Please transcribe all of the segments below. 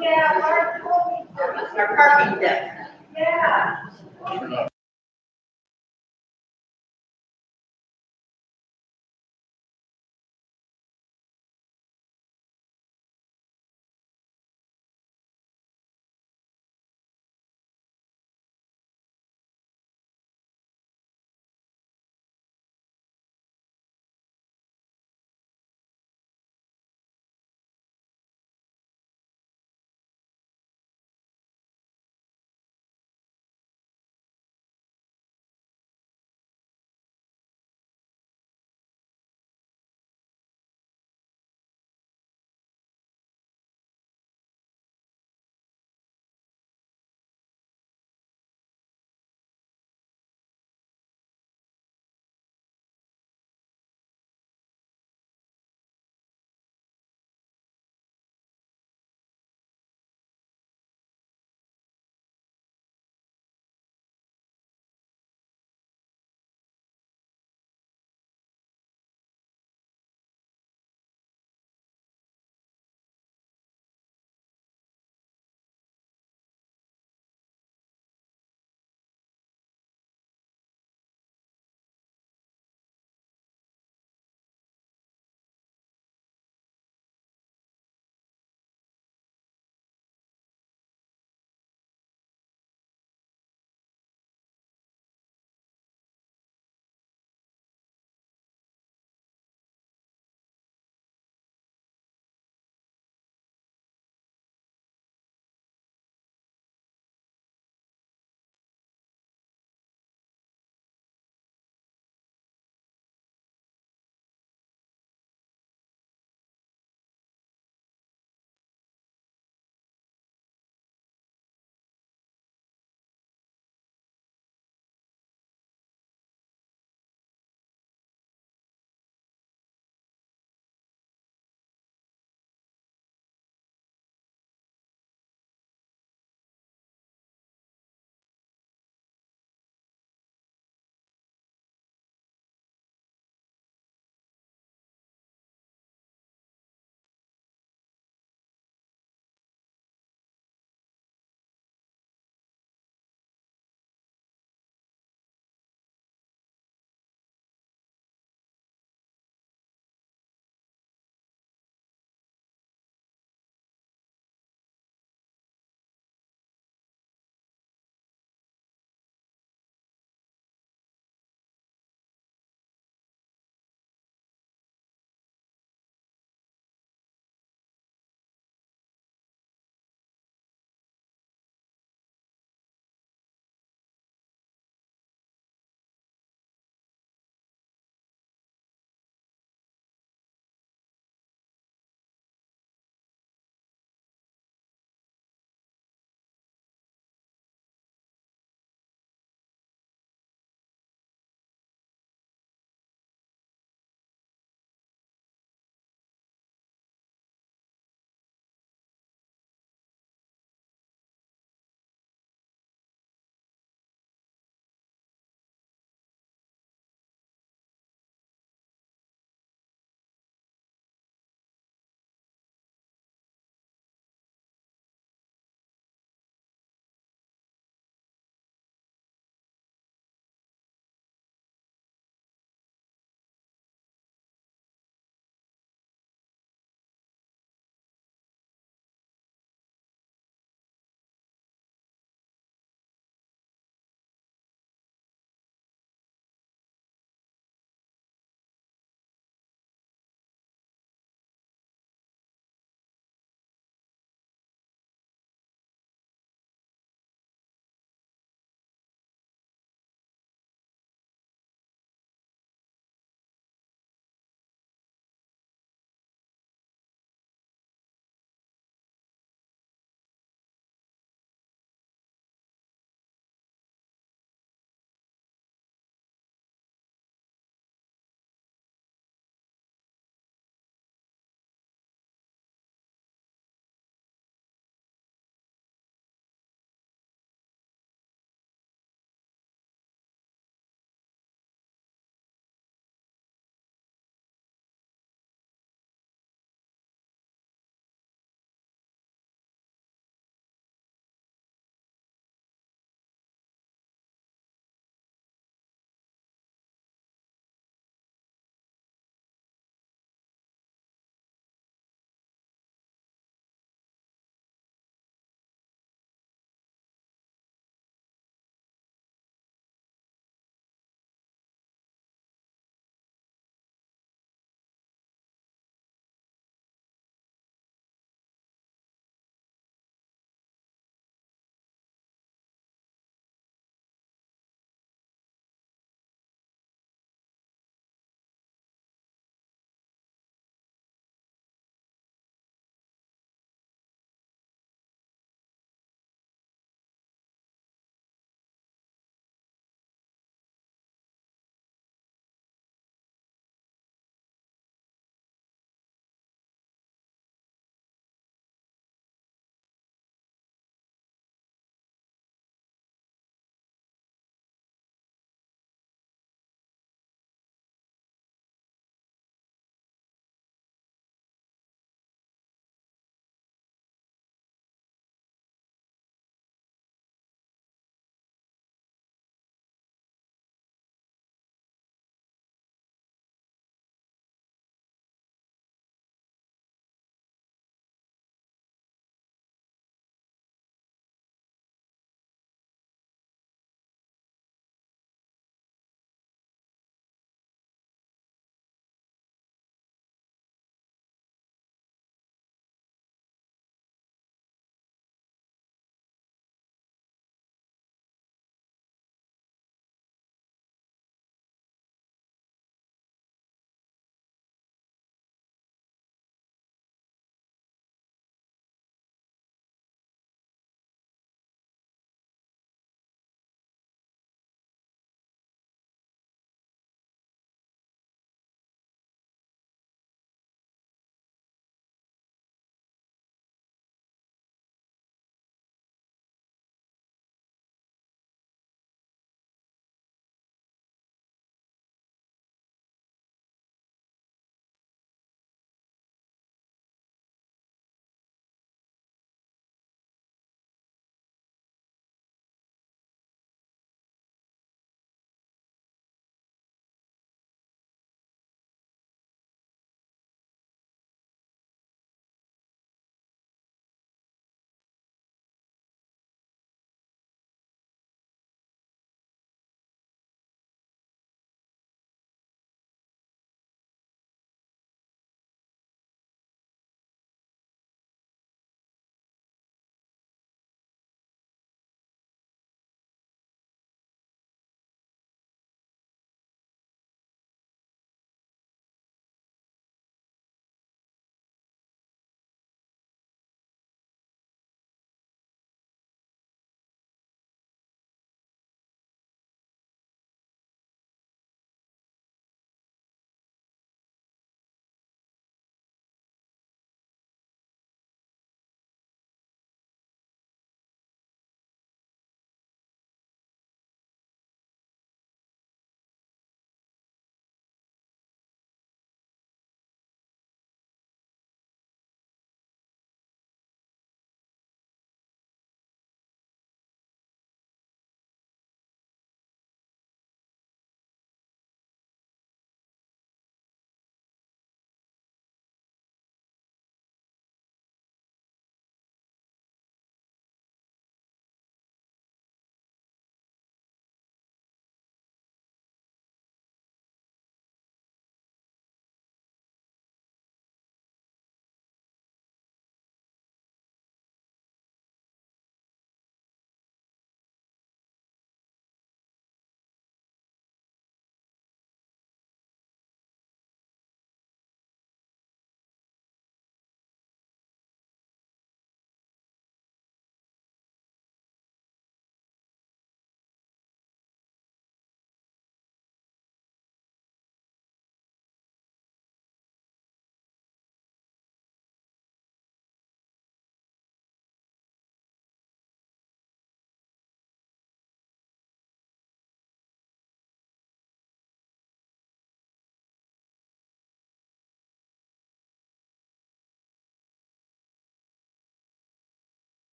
Yeah, Mark told me. Our parking deck. Yeah.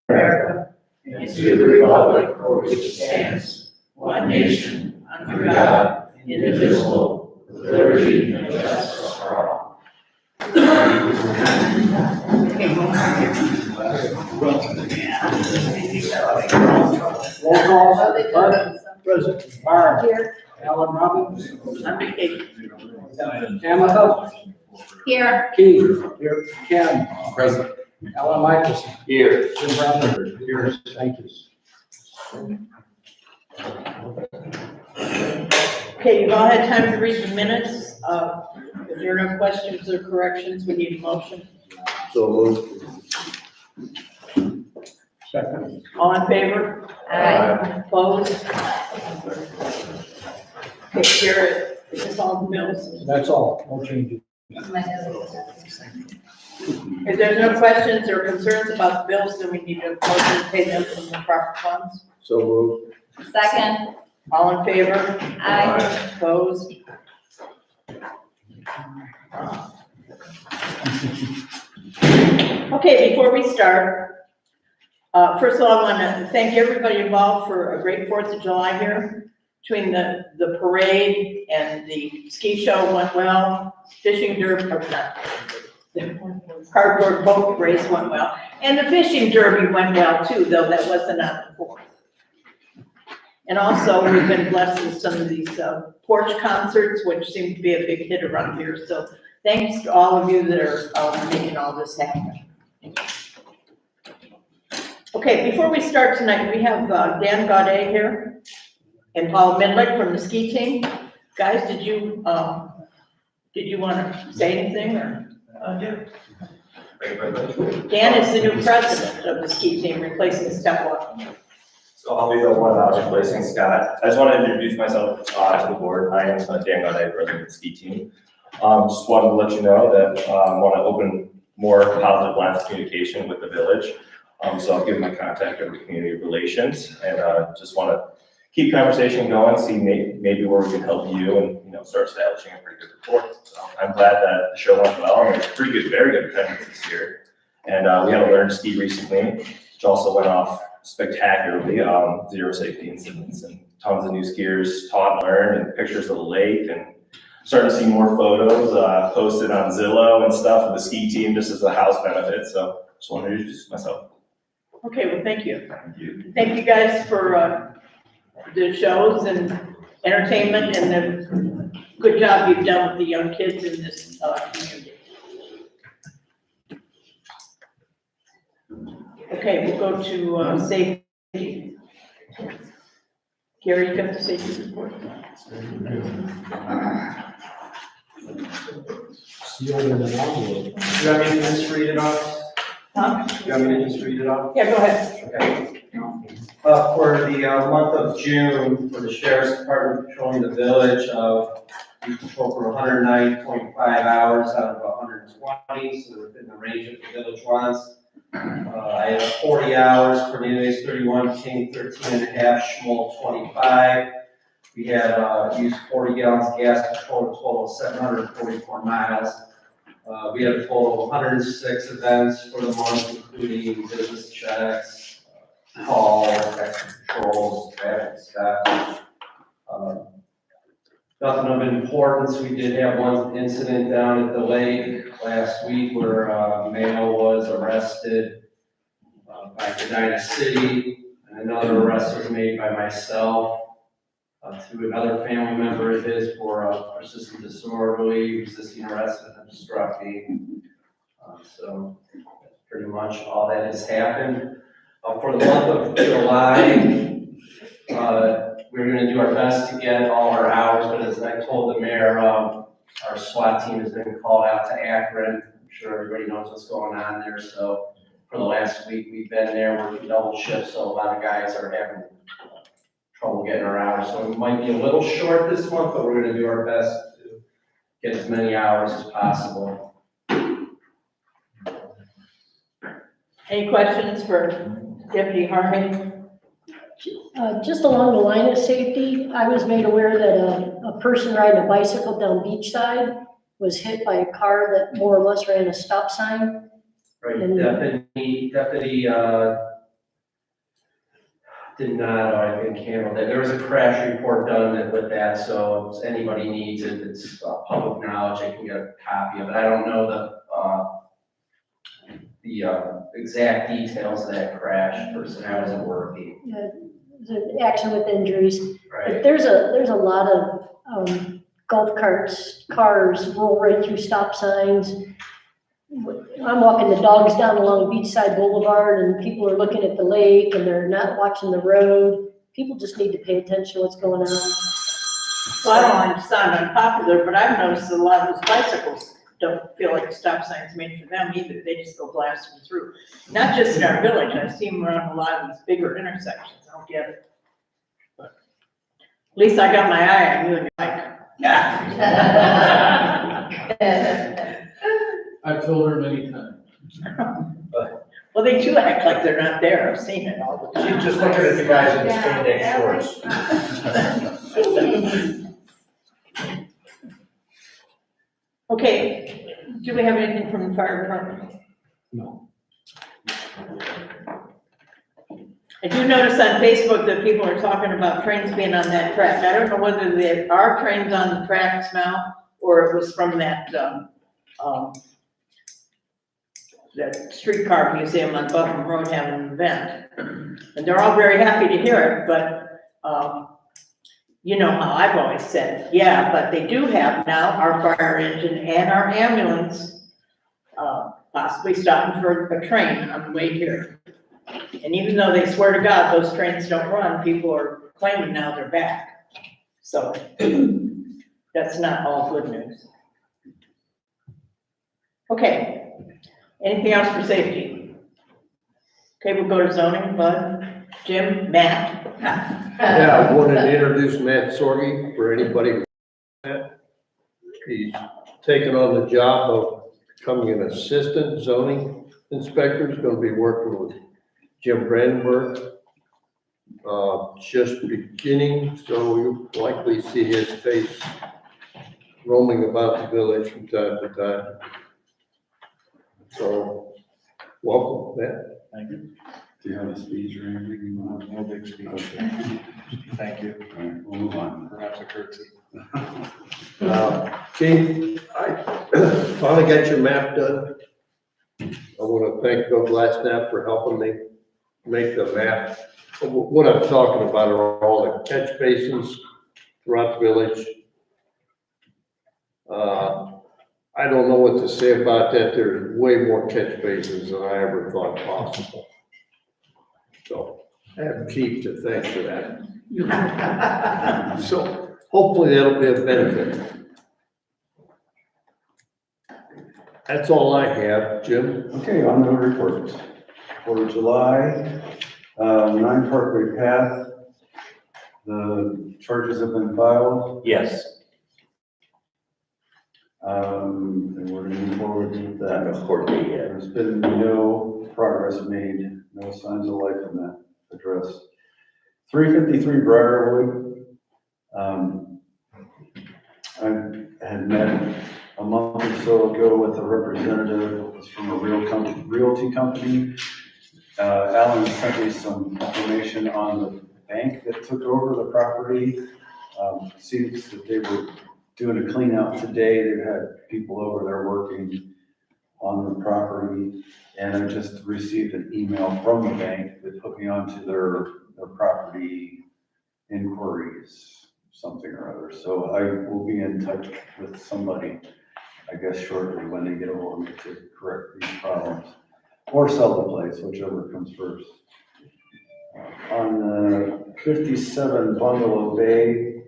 America, and to the republic for which it stands, one nation, under God, indivisible, with liberty and justice for all. Roll call, Bart, present. Barb. Here. Alan Robbins. On vacation. Tamara. Here. Keith. Here. Ken. Present. Alan Michelson. Here. Jim Brown. Here. Thank you. Okay, you've all had time to read the minutes. If there are no questions or corrections, we need a motion. So moved. Second. All in favor? Aye. Opposed? Okay, Jared, is this all the bills? That's all. No changes. If there's no questions or concerns about the bills, then we need to motion to pay them from the proper funds. So moved. Second. All in favor? Aye. Opposed? Okay, before we start, first of all, I want to thank everybody involved for a great 4th of July here. Between the parade and the ski show went well, fishing derby, or not, the cardboard boat race went well, and the fishing derby went well too, though that wasn't on the 4th. And also, we've been blessed with some of these porch concerts, which seem to be a big hit around here. So thanks to all of you that are making all this happen. Okay, before we start tonight, we have Dan Gaudet here and Paul Midlick from the ski team. Guys, did you want to say anything or? Dan is the new president of the ski team, replacing Chippewa. So I'll be the one replacing Scott. I just want to introduce myself to the board. I am Dan Gaudet, president of the ski team. Just wanted to let you know that I want to open more positive lines of communication with the village. So I'll give my contact over to community relations, and just want to keep conversation going, see maybe where we can help you, and start establishing a pretty good rapport. So I'm glad that the show went well, and it was pretty good, very good attendance this year. And we had a learn to ski recently, which also went off spectacularly. 0 safety incidents and tons of new skiers taught and learned, and pictures of the lake, and starting to see more photos posted on Zillow and stuff of the ski team just as a house benefit. So just wanted to introduce myself. Okay, well, thank you. Thank you. Thank you guys for the shows and entertainment and the good job you've done with the young kids in this community. Okay, we'll go to safety. Gary, you got the safety report? Sealed in an envelope. You want me to just read it off? Huh? You want me to just read it off? Yeah, go ahead. Okay. For the month of June, for the sheriff's department patrolling the village, we patrolled for 109.5 hours out of 120, so within the range of the village wants. I had 40 hours, Cornelius 31, King 13 and a half, Schmoll 25. We had used 40 gallons of gas to patrol a total of 744 miles. We had a total of 106 events for the month, including business checks, calls, extra patrols, traffic stops. Nothing of importance. We did have one incident down at the lake last week where a male was arrested by Medina City, and another arrest was made by myself to another family member of his for persistent disorderly, resisting arrest and obstructing. So that's pretty much all that has happened. For the month of July, we're going to do our best to get all our hours, but as I told the mayor, our SWAT team has been called out to Akron. I'm sure everybody knows what's going on there. So for the last week, we've been there working double shifts, so a lot of guys are having trouble getting our hours. So we might be a little short this month, but we're going to do our best to get as many hours as possible. Any questions for Deputy Harvey? Just along the line of safety, I was made aware that a person riding a bicycle down Beachside was hit by a car that more or less ran a stop sign. Right, And- Deputy did not, I think, handle that. There was a crash report done with that, so if anybody needs it, it's public knowledge, they can get a copy of it. I don't know the exact details of that crash, person, I wasn't working, It was an accident with injuries. right? But there's a lot of golf carts, cars roll right through stop signs. I'm walking the dogs down along Beachside Boulevard and people are looking at the lake and they're not watching the road. People just need to pay attention to what's going on. Well, I don't want to sound unpopular, but I've noticed that a lot of those bicycles don't feel like a stop sign's made for them either. They just go blasting through. Not just in our village, I see them around a lot of these bigger intersections. I don't get it. But at least I got my eye on you and your bike. I've told her many times. Well, they do act like they're not there. I've seen it all the time. She's just looking at the guys in the spandex shorts. Okay, do we have anything from the fire department? No. I do notice on Facebook that people are talking about trains being on that track. I don't know whether there are trains on the tracks now, or it was from that streetcar museum on Buffalo Road having an event. And they're all very happy to hear it, but, you know how I've always said, yeah, but they do have now our fire engine and our ambulance, possibly stopping for a train on the way here. And even though they swear to God those trains don't run, people are claiming now they're back. So that's not all good news. Okay, anything else for safety? Okay, we'll go to zoning, Bud, Jim, Matt. Yeah, I wanted to introduce Matt Sorge for anybody. He's taken on the job of becoming an assistant zoning inspector. He's gonna be working with Jim Brandenburg. Just beginning, so you'll likely see his face roaming about the village from time to time. So, welcome, Matt. Thank you. Do you have a speech or anything you want? No big speech. Okay. Thank you. All right, we'll move on. Perhaps a curtsy. Chief, I finally got your map done. I want to thank Bill Glassnap for helping me make the map. What I'm talking about are all the catch basins throughout the village. I don't know what to say about that. There's way more catch basins than I ever thought possible. So I have Keith to thank for that. So hopefully that'll be a benefit. That's all I have, Jim. Okay, on the report. For July, 9 Parkway Path, the charges have been filed. Yes. And we're gonna move forward with that. No court date yet. There's been no progress made, no signs of life in that address. 353 Briarwood. I had met a month or so ago with a representative who was from a realty company. Alan sent me some information on the bank that took over the property. Seems that they were doing a clean out today. They've had people over there working on the property. And I just received an email from the bank that put me onto their property inquiries, something or other. So I will be in touch with somebody, I guess shortly, when they get a hold of me to correct these problems. Or sell the place, whichever comes first. On 57 Bungalow Bay,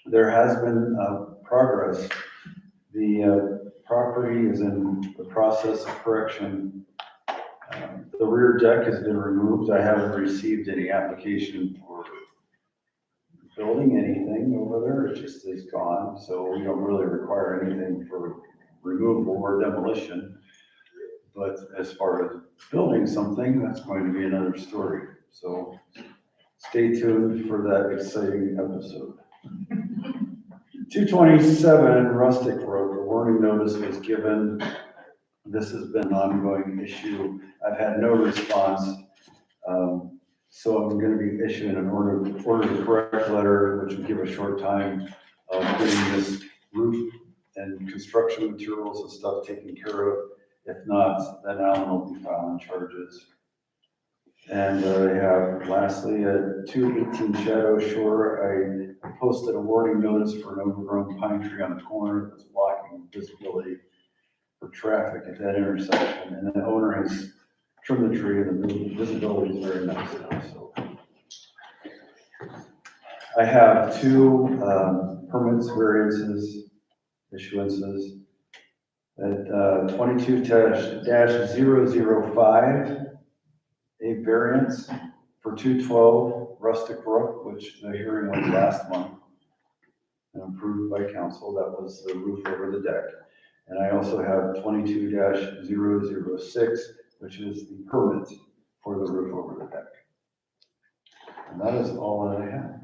there has been progress. The property is in the process of correction. The rear deck has been removed. I haven't received any application for building anything over there. It just is gone. So we don't really require anything for removal or demolition. But as far as building something, that's going to be another story. So stay tuned for that exciting episode. 227 Rustic Road, a warning notice was given. This has been an ongoing issue. I've had no response. So I'm gonna be issuing an order to correct letter, which will give a short time of getting this roof and construction materials and stuff taken care of. If not, then Alan will be filing charges. And I have lastly, at 218 Shadow Shore, I posted a warning notice for an overgrown pine tree on the corner that's blocking visibility for traffic at that intersection. And the owner has trimmed the tree and the visibility is very nice now, so. I have two permits, variances, issuances. At 22-005, a variance for 212 Rustic Brook, which the hearing was last month and approved by council. That was the roof over the deck. And I also have 22-006, which is the permit for the roof over the deck. And that is all that I have.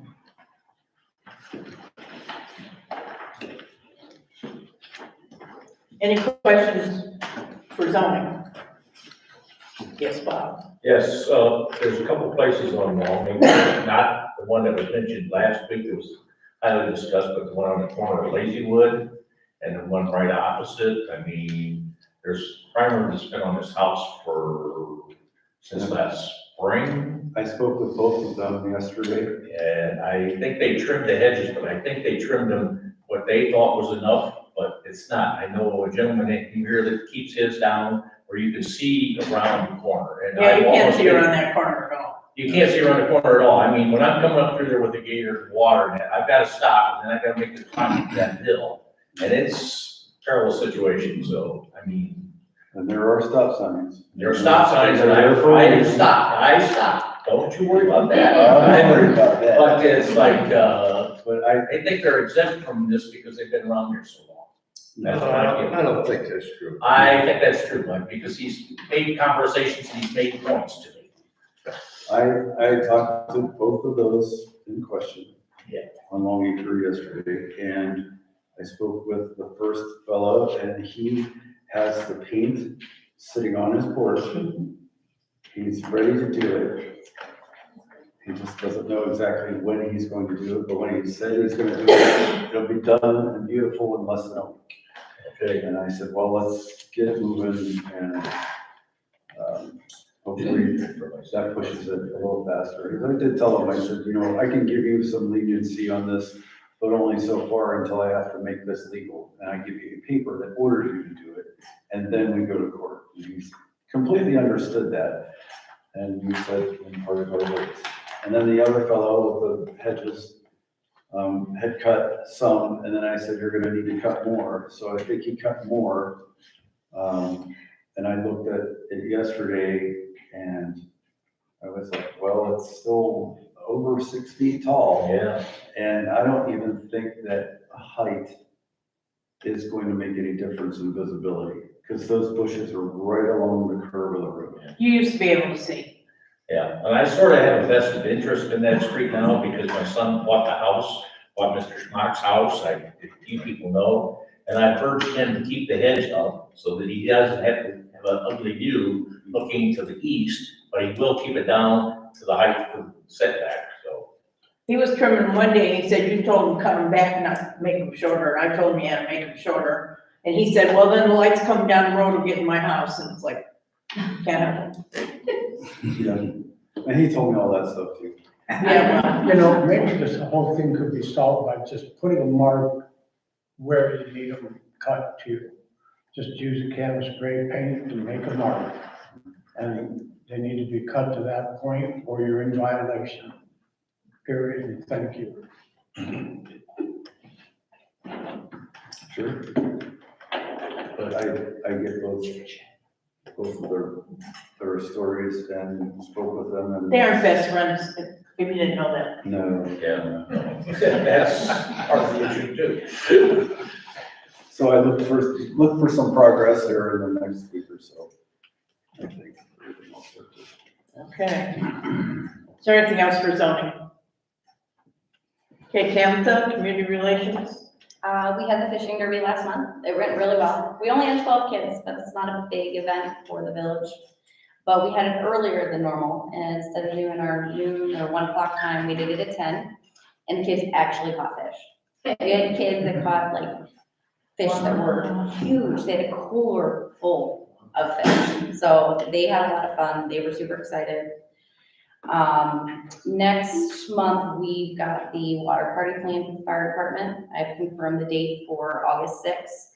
Any questions for zoning? Yes, Bob? Yes, there's a couple places on Wyoming, not the one that was mentioned last week, it was highly discussed, but the one on the corner of Lazywood and the one right opposite. I mean, there's primer that's been on this house since last spring. I spoke with both of them yesterday. And I think they trimmed the hedges, but I think they trimmed them what they thought was enough, but it's not. I know a gentleman in here that keeps his down where you can see around the corner. And Yeah, you I can't almost see think- around that corner at all. You can't see around the corner at all. I mean, when I'm coming up through there with the gator and water, and I've got to stop, and then I've got to make the climb up that hill. And it's a terrible situation, so, I mean, And there are stop signs. there are stop signs, and I stop. Don't you worry about that. I'm not worried about that. But it's like, but I think they're exempt from this because they've been around here so long. No, That's my feeling. I don't think that's true. I think that's true, Mike, because he's made conversations and he's made points to me. I talked to both of those in question. Yeah. On Long Acre yesterday, and I spoke with the first fellow, and he has the paint sitting on his porch. He's ready to do it. He just doesn't know exactly when he's going to do it, but when he said he's gonna do it, it'll be done and beautiful in less than a week. Okay. And I said, well, let's get it moving, and hopefully that pushes it a little faster. I did tell him, I said, you know, I can give you some leniency on this, but only so far until I have to make this legal. And I give you a paper that orders you to do it, and then we go to court. And he's completely understood that. And we said, in part of our ways. And then the other fellow with the hedges had cut some, and then I said, you're gonna need to cut more. So I think he cut more. And I looked at it yesterday, and I was like, well, it's still over 6 feet tall. Yeah. And I don't even think that height is going to make any difference in visibility, because those bushes are right along the curve of the road. You used to be able to see. Yeah, and I sort of have a vested interest in that street now because my son bought Mr. Schmock's house, a few people know. And I've urged him to keep the hedge up so that he doesn't have to have an ugly view looking to the east, but he will keep it down to the height of setback, so. He was trimming one day, and he said, you told him cut them back, not make them shorter. I told him, yeah, make them shorter. And he said, well, then the lights coming down the road will get in my house, and it's like, can't have it. Yeah. And he told me all that stuff too. Yeah, well, You know, maybe this whole thing could be solved by just putting a mark where you need them cut to. Just use a canvas spray paint and make a mark. And they need to be cut to that point or you're in violation. Period, and thank you. Sure. But I get both of their stories and spoke with them and. they aren't best friends, if you didn't know that. No. Yeah. That's part of the issue too. So I look for some progress there in the next week or so. I think. Okay. Is there anything else for zoning? Okay, Tamtha, community relations? We had the fishing derby last month. It went really well. We only had 12 kids, but it's not a big event for the village. But we had it earlier than normal, and instead of doing our noon or 1 o'clock time, we did it at 10, and the kids actually caught fish. We had kids that caught like fish that were huge, they had a cooler full of fish, so they had a lot of fun, they were super excited. Next month, we've got the water party planned for the fire department. I've confirmed the date for August 6th.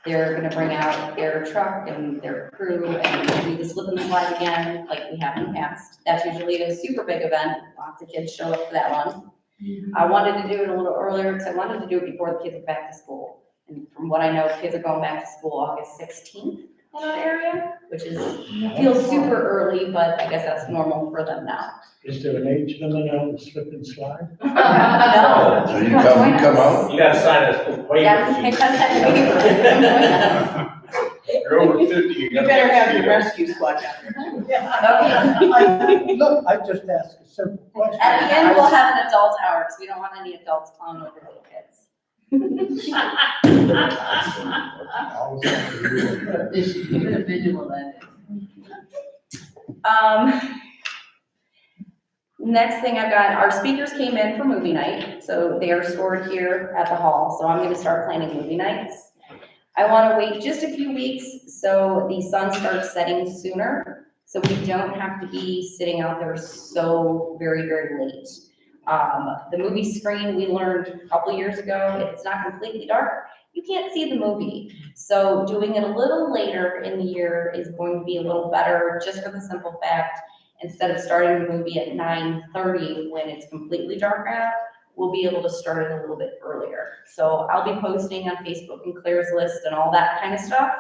They're gonna bring out their truck and their crew and do the slip and slide again, like we have in the past. That's usually a super big event, lots of kids show up for that one. I wanted to do it a little earlier, because I wanted to do it before the kids are back to school. And from what I know, kids are going back to school August 16th in our area, which feels super early, but I guess that's normal for them now. Is there an age limit on the slip and slide? No. So you come out? You gotta sign a waiver Yeah, sheet. because that You're over 50, You better have your rescue squad down Okay. Look, I just asked a simple question. At the end, we'll have an adult hour, because we don't want any adults clowning over little kids. Next thing I've got, our speakers came in for movie night, so they are stored here at the hall, so I'm gonna start planning movie nights. I wanna wait just a few weeks so the sun starts setting sooner, so we don't have to be sitting out there so very, very late. The movie screen, we learned a couple years ago, if it's not completely dark, you can't see the movie. So doing it a little later in the year is going to be a little better, just for the simple fact, instead of starting the movie at 9:30 when it's completely dark out, we'll be able to start it a little bit earlier. So I'll be posting on Facebook and Claire's List and all that kind of stuff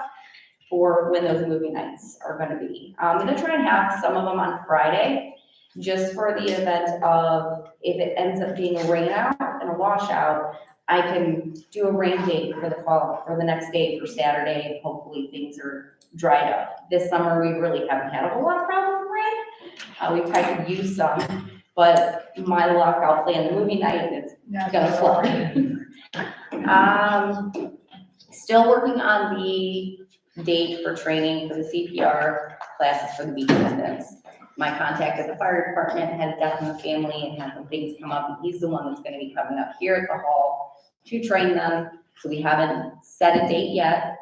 for when those movie nights are gonna be. I'm gonna try and have some of them on Friday, just for the event of, if it ends up being a rain out and a washout, I can do a rain date for the next day for Saturday. Hopefully things are dried up. This summer, we really haven't had a whole lot of problem with rain. We probably could use some, but my luck, I'll plan the movie night and it's gonna flood. Still working on the date for training for the CPR classes for the beach attendants. My contact at the fire department had a death in the family and had some things come up, and he's the one that's gonna be coming up here at the hall to train them, so we haven't set a date yet.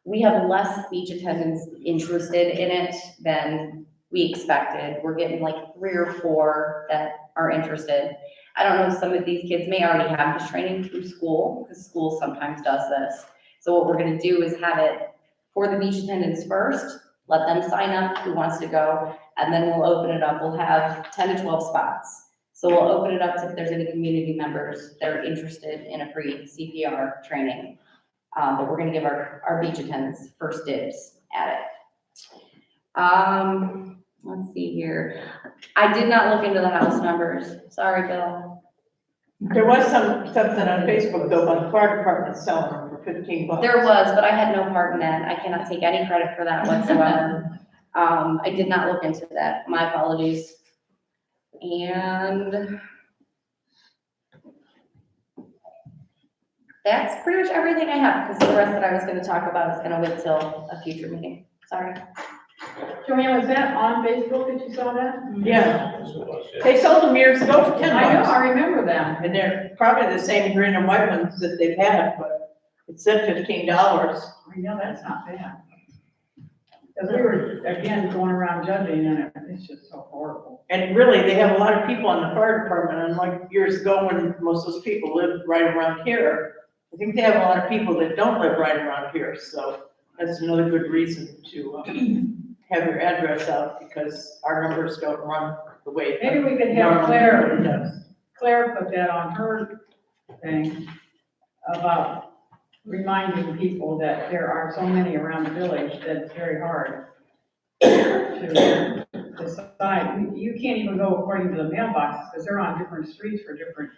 We have less beach attendants interested in it than we expected. We're getting like 3 or 4 that are interested. I don't know, some of these kids may already have this training through school, because school sometimes does this. So what we're gonna do is have it for the beach attendants first, let them sign up who wants to go, and then we'll open it up. We'll have 10 to 12 spots. So we'll open it up to if there's any community members that are interested in a free CPR training. But we're gonna give our beach attendants first dibs at it. Let's see here. I did not look into the house numbers. Sorry, Bill. There was something on Facebook though about the fire department selling them for $15. There was, but I had no part in that. I cannot take any credit for that whatsoever. I did not look into that. My apologies. And that's pretty much everything I have, because the rest that I was gonna talk about is gonna wait till a future meeting. Sorry. Joanne, was that on Facebook that you saw that? Yeah, That's what it was, yeah. they sold them years ago for $10. I know, I remember them. And they're probably the same green and white ones that they've had, but it said $15. I know, that's not bad. Because we were, again, going around judging and it's just so horrible. And really, they have a lot of people in the fire department, and like years ago when most of those people lived right around here, I think they have a lot of people that don't live right around here, so that's another good reason to have your address out, because our numbers don't run the way. Maybe we could have Claire put that on her thing about reminding people that there are so many around the village that it's very hard to decide. You can't even go according to the mailboxes because they're on different streets for different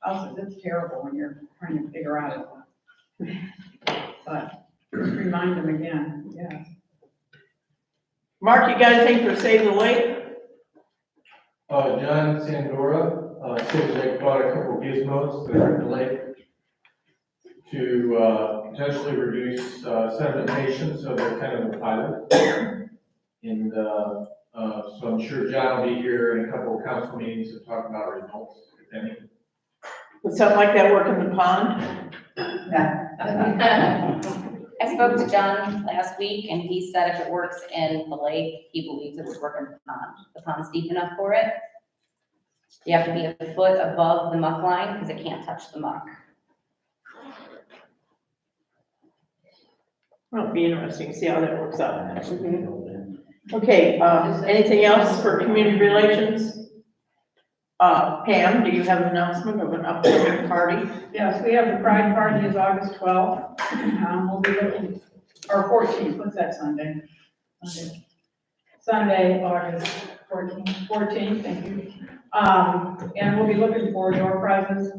houses. It's terrible when you're trying to figure out it. But just remind them again, yes. Mark, you got anything for Save the Lake? John Sandora, Save the Lake bought a couple gizmos that are in the lake to potentially reduce sedimentation, so they're kind of a pilot. And, so I'm sure John will be here in a couple of council meetings to talk about results, if any. Would something like that work in the pond? I spoke to John last week and he said if it works in the lake, he believes it would work in the pond. The pond's deep enough for it. You have to be a foot above the muck line because it can't touch the muck. Well, it'll be interesting to see how that works out. Okay, anything else for community relations? Pam, do you have an announcement of an upcoming party? Yes, we have the Pride Party is August 12th. We'll be looking, or 14th, what's that Sunday? Sunday, August 14th, thank you. And we'll be looking for door prizes.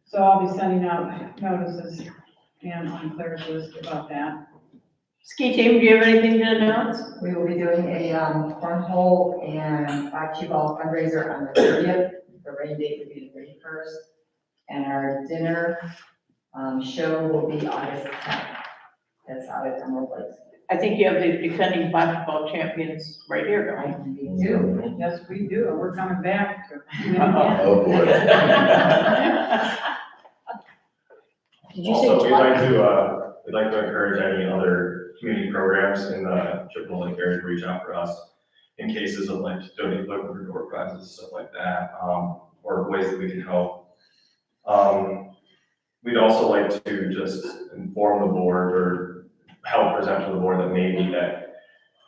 So I'll be sending out notices and on Claire's list about that. Ski team, do you have anything to announce? We will be doing a cornhole and bocce ball fundraiser on the 30th. The rain date will be the 31st. And our dinner show will be August 10th. That's out at Emerald Place. I think you have the defending basketball champions right here, don't We do. Yes, we do, and we're coming back to. Oh, boy. Did you say Also, we'd like 12? we'd like to encourage any other community programs in the Chippewa Lake area to reach out for us in cases of like donating liquid door prizes, stuff like that, or ways that we can help. We'd also like to just inform the board or help present to the board that maybe that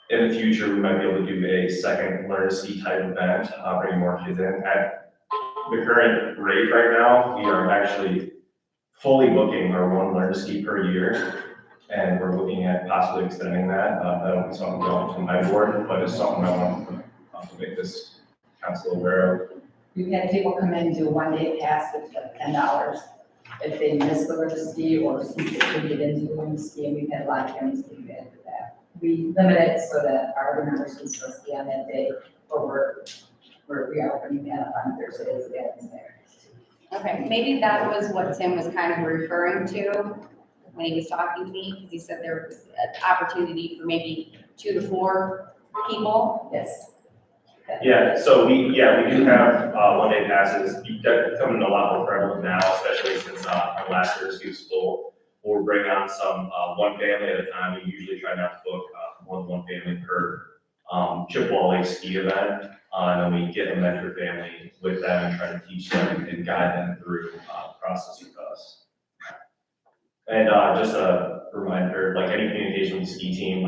in the future, we might be able to do a second learn to ski type event, bringing more kids in. At the current rate right now, we are actually fully booking our one learn to ski per year. And we're looking at possibly extending that. That'll be something going to my board, but it's something I want to make this council aware of. We've had people come in and do a one-day pass with $10 if they miss the learn to ski or since they couldn't get into the learn to ski, and we've had a lot of families do that for that. We limit it so that our members can still ski on that day, but we are opening that up on Thursdays and Saturdays. Okay, maybe that was what Tim was kind of referring to when he was talking to me, because he said there was an opportunity for maybe 2 to 4 people. Yes. Yeah, so we do have one-day passes. They're becoming a lot more prevalent now, especially since our last year's ski was full. We'll bring on some one family at a time. We usually try not to book more than one family per Chippewa Lake ski event. And then we get a mentor family with them and try to teach them and guide them through the process with us. And just a reminder, like any communication with the ski team,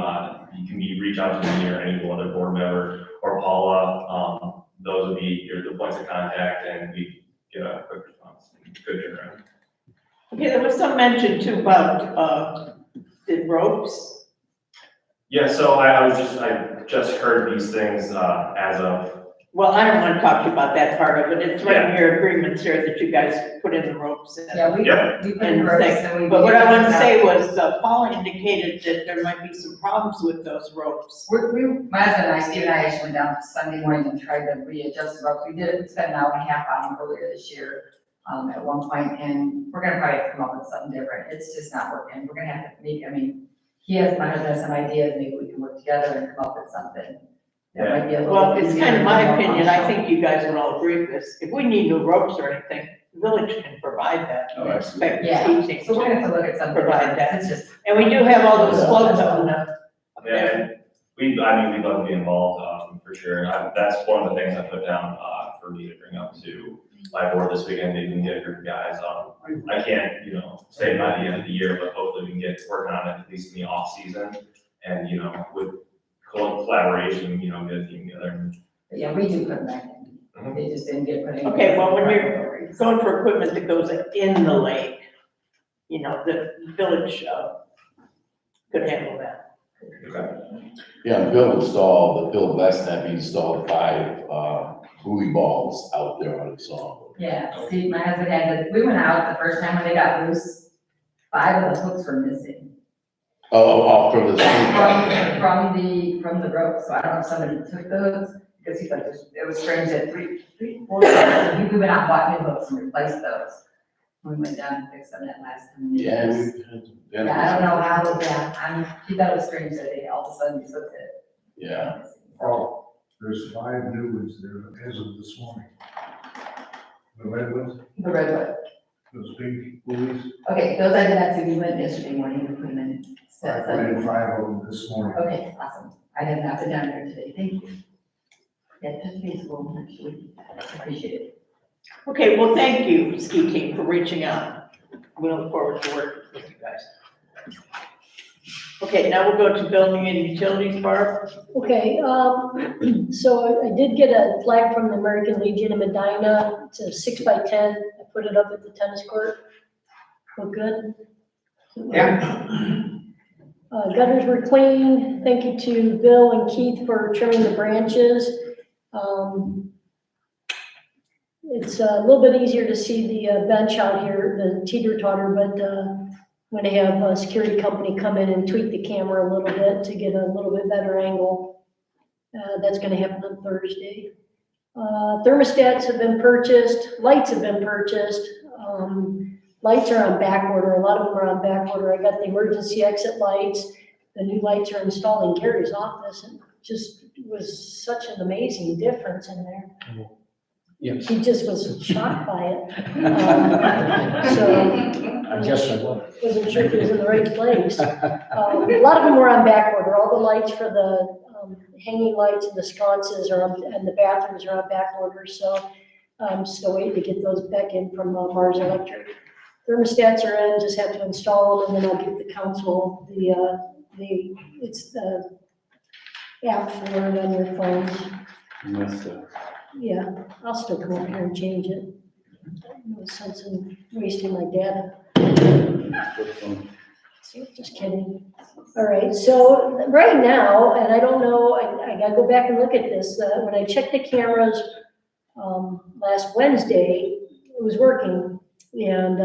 you can reach out to me or any other board member or Paula. Those would be the points of contact, and we get a quick response. Good turnaround. Okay, there was some mention too about the ropes. Yeah, so I just heard these things as of. Well, I don't want to talk to you about that part of it. It's right in your agreements here that you guys put in the ropes. Yeah, we put in and ropes things. and we. But what I wanted to say was, Paul indicated that there might be some problems with those ropes. My husband and I, Steve and I actually went down Sunday morning and tried to readjust the ropes. We spent an hour and a half on them earlier this year at one point, and we're gonna probably have to come up with something different. It's just not working. We're gonna have to my husband has some ideas, maybe we can work together and come up with something. That might be a little. Well, it's easier kind of and my more opinion. I functional. think you guys would all agree with this. If we need new ropes or anything, the village can provide that. Oh, absolutely. Expect the Yeah, ski team so we're gonna have to look at something. provide that. It's just. And we do have all those floats on the. And we'd love to be involved, for sure. That's one of the things I put down, for me to bring up to my board this weekend, maybe we can get a group of guys. I can't, say by the end of the year, but hopefully we can get working on it at least in the off season. And, with collaboration, get a team together. But yeah, we do put them back in. They just didn't get put in. Okay, well, when you're going for equipment that goes in the lake, the village, could handle that. Okay. Yeah, Bill Lesnap installed 5 buoy balls out there on his own. Yeah, Steve, my husband we went out the first time when they got loose, 5 of the hooks were missing. Oh, from the From the rope, so I don't know if somebody took those, because he thought it was strange that 4 times, we went out and bought new hooks and replaced those. We went down and fixed them that last time. Yeah, I don't know how, he thought it was strange that they all of a sudden took it. Yeah. Oh, there's 5 new ones there as of this morning. The red ones, The redwood. those big buoys, Okay, those I did not see, we went yesterday morning and put them in. I put in 5 of them this morning. Okay, awesome. I have not been down there today, thank you. Yeah, touch base will actually appreciate it. Okay, well, thank you, ski team, for reaching out. We look forward to working with you guys. Okay, now we'll go to building and utilities, Barb. Okay, so I did get a flag from the American Legion of Medina. It's a 6x10. I put it up at the tennis court. Look good? Yeah. Gutters were cleaned. Thank you to Bill and Keith for trimming the branches. It's a little bit easier to see the bench out here, the teeter-totter, but I'm gonna have a security company come in and tweak the camera a little bit to get a little bit better angle. That's gonna happen on Thursday. Thermostats have been purchased, lights have been purchased. Lights are on back order, a lot of them are on back order. I got the emergency exit lights. The new lights are installed in Gary's office, and just was such an amazing difference in there. Yes. He just was shocked by it. So I guess I was. wasn't sure if he was in the right place. A lot of them were on back order. All the lights for the hanging lights and the sconces are on, and the bathrooms are on back order. So I'm still waiting to get those back in from Mars Electric. Thermostats are in, just have to install them, and then I'll give the council it's the app for it on your phones. Missed it. Yeah, I'll still come up here and change it. No sense in wasting my data. Just kidding. All right, so right now, and I don't know, I gotta go back and look at this. When I checked the cameras last Wednesday, it was working. And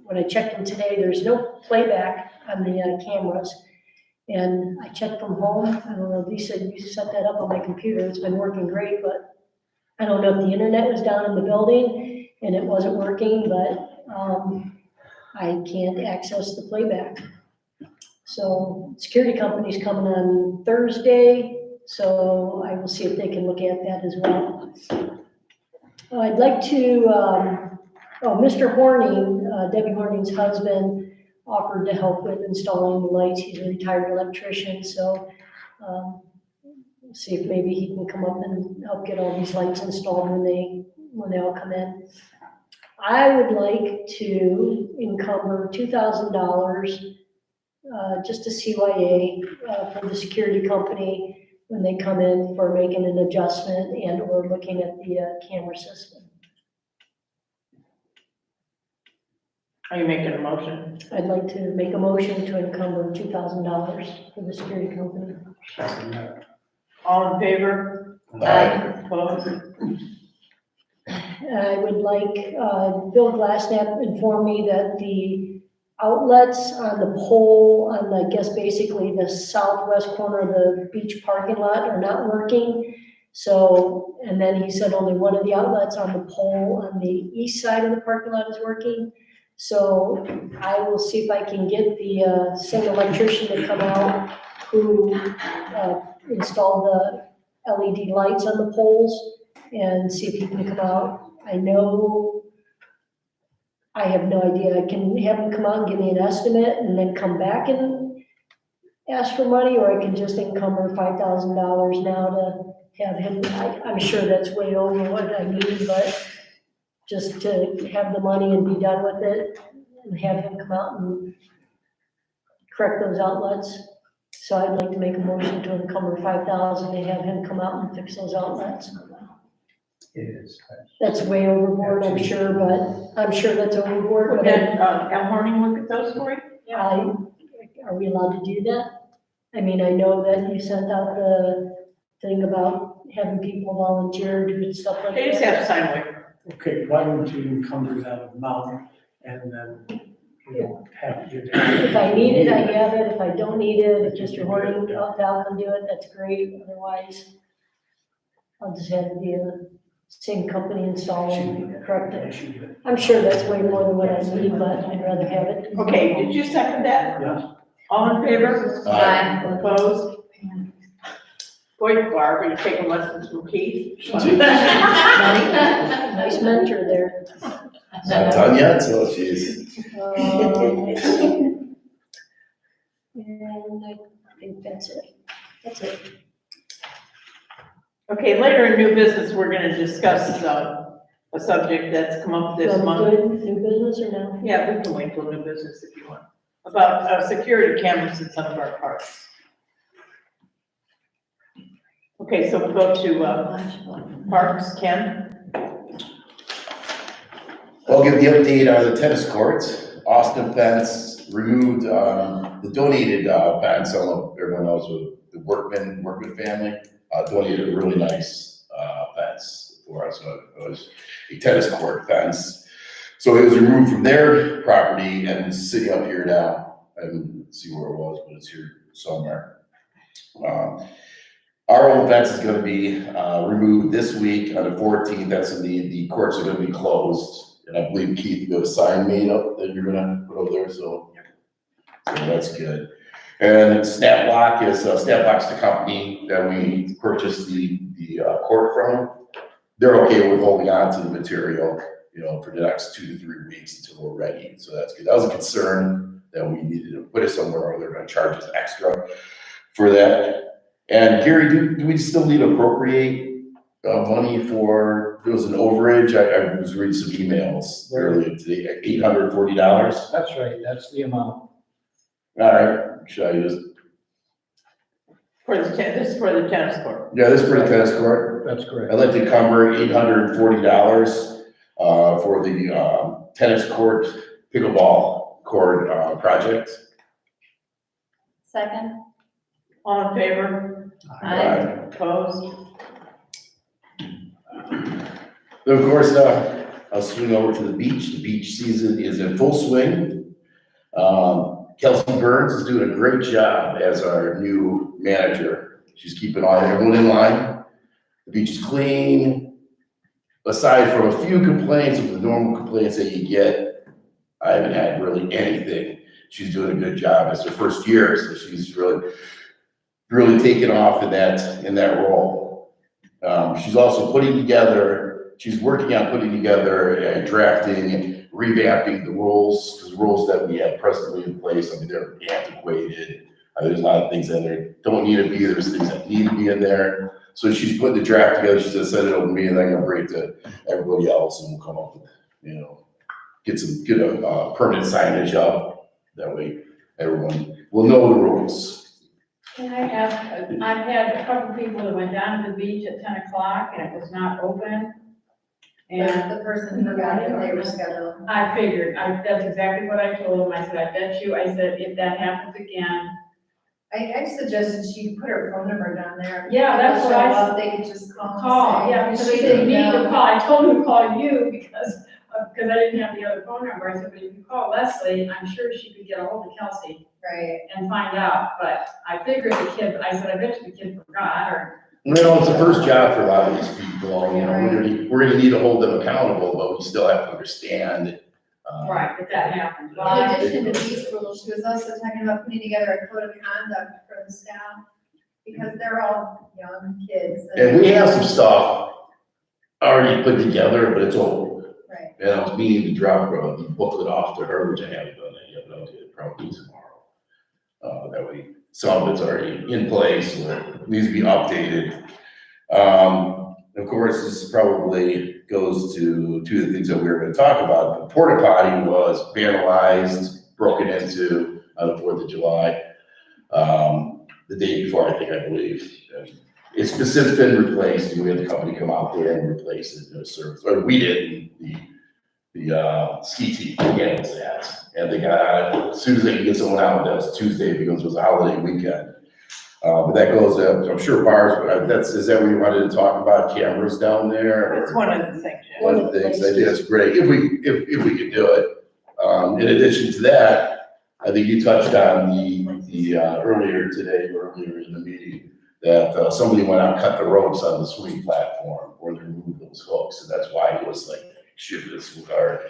when I checked them today, there's no playback on the cameras. And I checked from home. I don't know, Lisa, you set that up on my computer. It's been working great, but I don't know if the internet was down in the building and it wasn't working, but I can't access the playback. So security company's coming on Thursday, so I will see if they can look at that as well. I'd like to, Mr. Horning, Debbie Horning's husband, offered to help with installing the lights. He's a retired electrician, so see if maybe he can come up and help get all these lights installed when they all come in. I would like to encumber $2,000 just to CYA for the security company when they come in for making an adjustment and or looking at the camera system. Are you making a motion? I'd like to make a motion to encumber $2,000 for the security company. All in favor? Aye. Opposed? I would like, Bill Glassnap informed me that the outlets on the pole on the, I guess basically the southwest corner of the beach parking lot are not working. So, and then he said only one of the outlets on the pole on the east side of the parking lot is working. So I will see if I can get the same electrician to come out who installed the LED lights on the poles and see if he can come out. I have no idea. I can have him come out and give me an estimate and then come back and ask for money, or I can just encumber $5,000 now to have him. I'm sure that's way over what I need, but just to have the money and be done with it and have him come out and correct those outlets. So I'd like to make a motion to encumber $5,000 to have him come out and fix those outlets. It is. That's way overboard, I'm sure, but I'm sure that's overboard. Would But that, Al Horning look at those for you? are we allowed to do that? I mean, I know that you sent out the thing about having people volunteer to do stuff like that. They just have to sign a waiver. Okay, why don't you encumber that amount and then, have you. If I need it, I have it. If I don't need it, if Mr. Horning, Val can do it, that's great. Otherwise, I'll just have it be the same company installing, correct it. I'm sure that's way more than what I need, but I'd rather have it. Okay, did you second that? Yes. All in favor? Aye. Opposed? Boy, Barbara, you're taking lessons from Keith. Nice mentor there. Not done yet, so she's. And I think that's it. That's it. Okay, later in new business, we're gonna discuss, a subject that's come up this month. Good, new business or no? Yeah, we can wait till new business if you want, about, security cameras in some of our parks. Okay, so we'll go to, parks, Ken. I'll give the update on the tennis courts. Austin Fence removed, the donated, fence, I don't know if everyone knows, the Workman family, donated a really nice, fence for us. So it was a tennis court fence. So it was removed from their property and it's sitting up here now. I didn't see where it was, but it's here somewhere. Our old fence is gonna be, removed this week on the 14th. That's when the courts are gonna be closed. And I believe Keith, you got a sign made up that you're gonna put over there, so that's good. And Snaplock Snaplock's the company that we purchased the court from. They're okay with holding on to the material, for the next 2 to 3 weeks until we're ready, so that's good. That was a concern that we needed to put it somewhere or they're gonna charge us extra for that. And Gary, do we still need to appropriate money for, there was an overage, I was reading some emails earlier today, $840. That's right, that's the amount. All right, should I just, This is for the tennis court. yeah, this is for the tennis court. That's correct. I'd like to encumber $840 for the tennis court, pickleball court project. Second? All in favor? Aye. Opposed? Then, of course, I'll swing over to the beach. The beach season is in full swing. Kelsey Burns is doing a great job as our new manager. She's keeping everyone in line. The beach is clean. Aside from a few complaints, of the normal complaints that you get, I haven't had really anything. She's doing a good job. It's her first year, so she's really taken off in that role. She's also she's working on putting together and drafting, revamping the rules, because the rules that we have presently in place, they're antiquated. There's a lot of things in there don't need to be, there's things that need to be in there. So she's putting the draft together, she's gonna send it over to me, and I'm gonna bring it to everybody else, and we'll come up with, get permanent signage up. That way, everyone will know the rules. Can I ask, I've had a couple people that went down to the beach at 10 o'clock and it was not open. And The person forgot that they were scheduled. I figured, that's exactly what I told them. I said, I bet you, I said, if that happens again. I suggested she put her phone number down there. Yeah, that's what I said. They could just call. Yeah, because they didn't need to call. I told them to call you because I didn't have the other phone number. I said, but if you call Leslie, I'm sure she could get a hold of Kelsey. Right. And find out, but I figured I said, I bet you the kid forgot or. It's the first job for a lot of these people, we're gonna need to hold them accountable, but we still have to understand. Right, if that happens. In addition to these rules, she was also talking about putting together a code of conduct for the staff, because they're all young kids. And we have some stuff already put together, but it's old. Right. And I was meaning to drop the booklet off to her, which I haven't done that yet, but I'll do it probably tomorrow. That way, some of it's already in place, or needs to be updated. Of course, this probably goes to two of the things that we were gonna talk about. The porta potty was vandalized, broken into on the 4th of July. The day before, I believe. It's since been replaced, and we had the company come out there and replace it, or we didn't, the ski team handles that. And they got out, as soon as they could get someone out, that was Tuesday, because it was a holiday weekend. But that goes, I'm sure bars, but is that what you wanted to talk about, cameras down there? That's one of the things. Yeah. One of the things, I think that's great, if we could do it. In addition to that, I think you touched on earlier in the meeting, that somebody went out and cut the ropes on the swing platform, or they removed those hooks, and that's why it was like, shit, this car,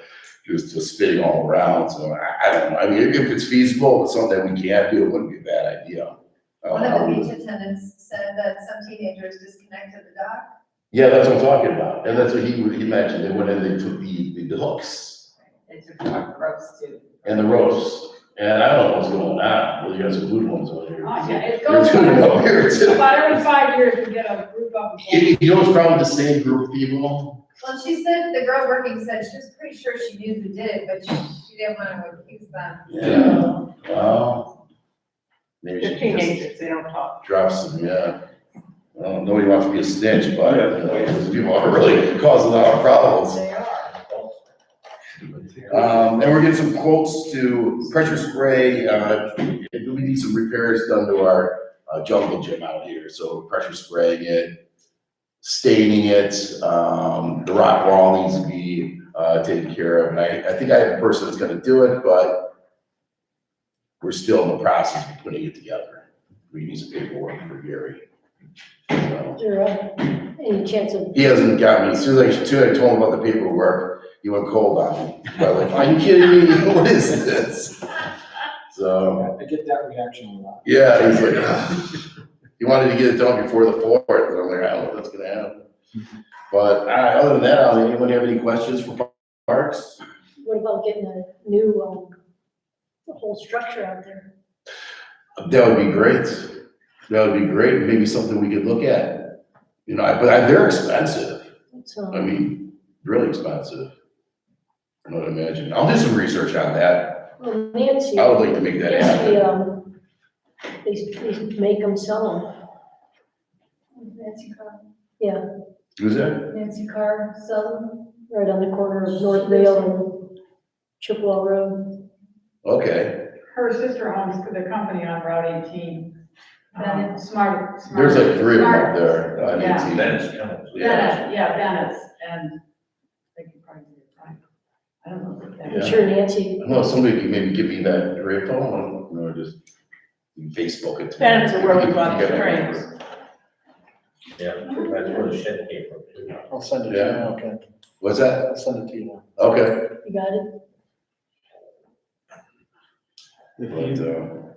it was just spinning all around. So I don't know, if it's feasible, it's something that we can't do, it wouldn't be a bad idea. One of the beach attendants said that some teenagers disconnected the dock. Yeah, that's what I'm talking about, and that's what he mentioned, they went in, they took the hooks They took the ropes too. and the ropes, and I don't know what's going on, well, you guys are good ones over here. Oh, yeah, it You're goes doing it over here too. about every 5 years we get a group of. You know, it's probably the same group of people. Well, she said, the girl working said she was pretty sure she knew who did it, but she didn't want to accuse them. Yeah, wow. Maybe They're she just teenagers, they don't talk. drops them, yeah. Well, nobody wants to be a snitch, but, those people are really causing a lot of problems. They are. And we're getting some quotes to pressure spray, we need some repairs done to our jungle gym out here, so pressure spraying it, staining it, the rock wall needs to be, taken care of, and I think I have a person that's gonna do it, but we're still in the process of putting it together. We need some paperwork for Gary. So, Is there any chance of, he hasn't got me, as soon as I told him about the paperwork, he went cold on me. But like, are you kidding me? What is this? So, I get that reaction a lot. yeah, he's like, "Ugh." He wanted to get it done before the 4th, and I'm like, I don't know what's gonna happen. But, other than that, anyone have any questions for Parks? what about getting a new, the whole structure out there? That would be great. That would be great, maybe something we could look at. You know, but they're expensive. It's, I mean, really expensive. I would imagine. I'll do some research on that. well, Nancy. I would like to make that happen. Nancy, they make them, sell Nancy Carr. them. Yeah, Who's that? Nancy Carr, so. right on the corner of North Vale and Chippewa Road. Okay. Her sister owns the company on Route 18. Smart. There's like 3 of them up Smart. there. Yeah. Bennett's Chemicals. Bennett, yeah, Bennett's, and they can probably do it right. I don't know. if I'm that- sure Nancy, I know somebody could maybe give me that direct phone, or just Facebook it. Bennett's are where we bought the trains. Yeah, that's where the shed came from too. I'll send it to you, Yeah. okay? What's that? I'll send it to you. Okay. you got it? But,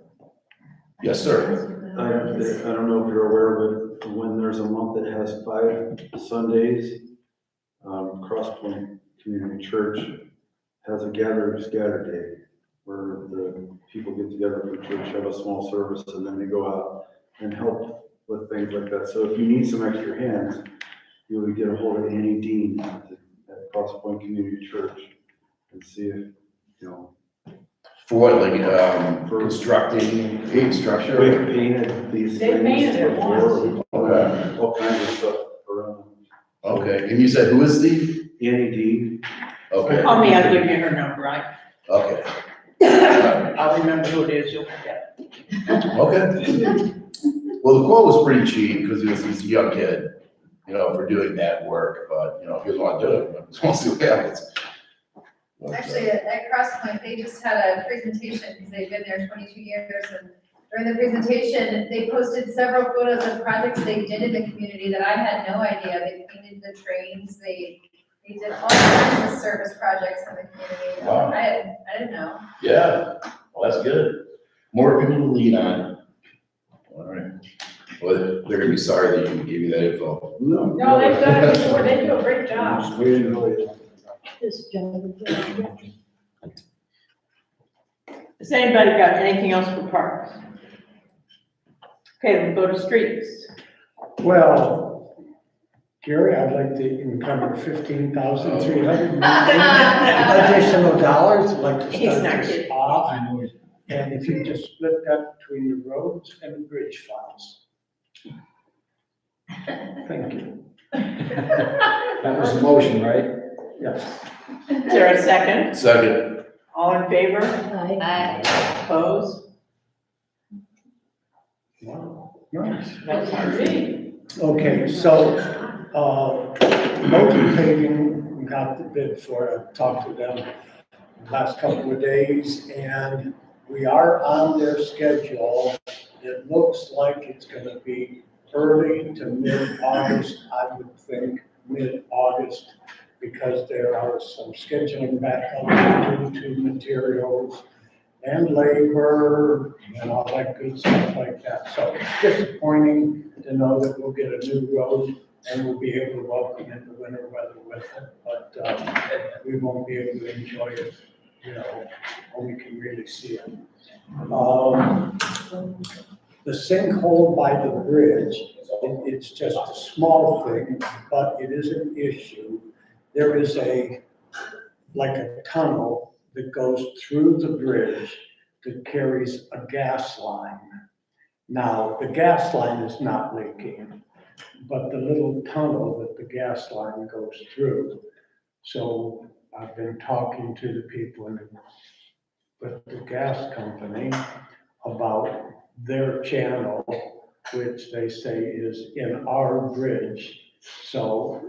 yes, sir. I don't know if you're aware, but when there's a month that has 5 Sundays, Crosspoint Community Church has a scatter day, where the people get together for church, have a small service, and then they go out and help with things like that. So if you need some extra hands, you would get a hold of Annie Dean at Crosspoint Community Church and see if, you know. For what, like, constructing a structure? We've painted these They things painted it before. Okay. All kinds of stuff around. Okay, and you said who is the? Annie Dean. Okay. Call me, I'll give you her number, right? Okay. I'll remember who it is, you'll forget. Okay. Well, the quote was pretty cheap, because he's a young kid, you know, for doing that work, but, you know, if he doesn't want to do it, we'll see what happens. But, Actually, at Crosspoint, they just had a presentation, because they've been there 22 years, and during the presentation, they posted several photos of projects they did in the community that I had no idea. They painted the trains, they did all kinds of service projects in the community. Wow. I didn't know. Yeah, well, that's good. More people to lean on. All right. Well, they're gonna be sorry that you gave me that info. No. No, they've done it before, they do a great job. We enjoy it. This gentleman. Has anybody got anything else for parks? Okay, we'll go to streets. Well, Gary, I'd like to encumber $15,300 additional dollars, I'd like to He's start not this kidding. off. And if you just split that between the roads and the bridge funds. Thank you. That was the motion, right? Yes. Is there a second? Second. All in favor? Aye. Opposed? Wow, nice. That's our read. Okay, so, Moulton Paving, we got the bid for it, I talked to them last couple of days, and we are on their schedule. It looks like it's gonna be early to mid-August, I would think, mid-August, because there are some scheduling back up due to materials and labor and all that good stuff like that. So it's disappointing to know that we'll get a new road and we'll be able to welcome in the winter weather with it, but we won't be able to enjoy it, you know, when we can really see it. The sinkhole by the bridge, it's just a small thing, but it is an issue. There is like a tunnel that goes through the bridge that carries a gas line. Now, the gas line is not leaking, but the little tunnel that the gas line goes through. So I've been talking to the people with the gas company about their channel, which they say is in our bridge. So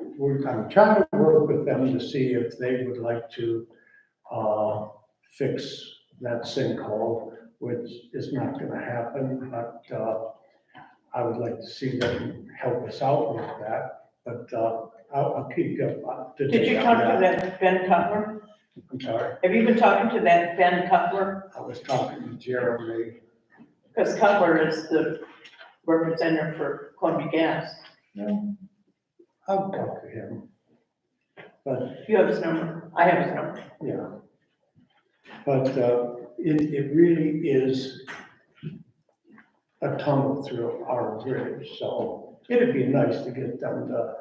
I'm trying to work with them to see if they would like to fix that sinkhole, which is not gonna happen, but I would like to see them help us out with that, but I'll keep you up to date. Did you on talk to that Ben Cutler? I'm sorry, Have you been talking to that Ben Cutler? I was talking to Jeremy. Because Cutler is the representative for Columbia Gas. I'll talk to him. But, You have his number. I have his number. yeah. But it really is a tunnel through our bridge, so it'd be nice to get them to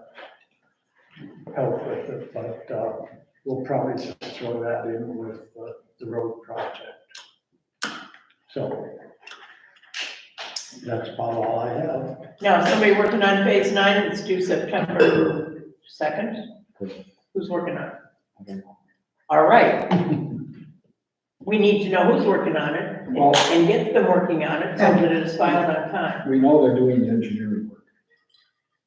help with it, but we'll probably just throw that in with the road project. So that's about all I have. Now, is somebody working on phase 9? It's due September 2nd. Who's working on it? All right. We need to know who's working on it and get them working on it so that it is filed on time. We know they're doing the engineering work,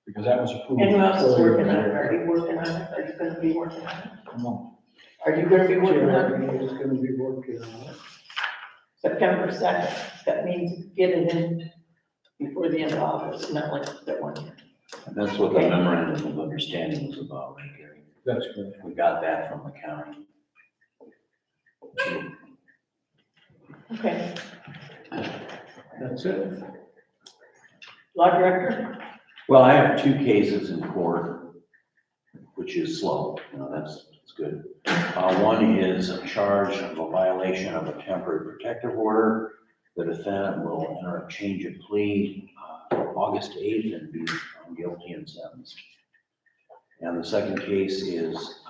because that was approved. And who else is earlier working on it? this Are year. you working on it? Are you gonna be working on it? No. Are you gonna be working on it? Jeremy is gonna be working on it. September 2nd. That means get it in before the end of August, not like that one year. That's what the memorandum of understanding was about, right, Gary? That's correct. We got that from the county. Okay. That's it. Law director? Well, I have 2 cases in court, which is slow, you know, that's good. One is a charge of a violation of a temporary protective order. The defendant will enter a change of plea August 8th and be found guilty and sentenced. And the second case is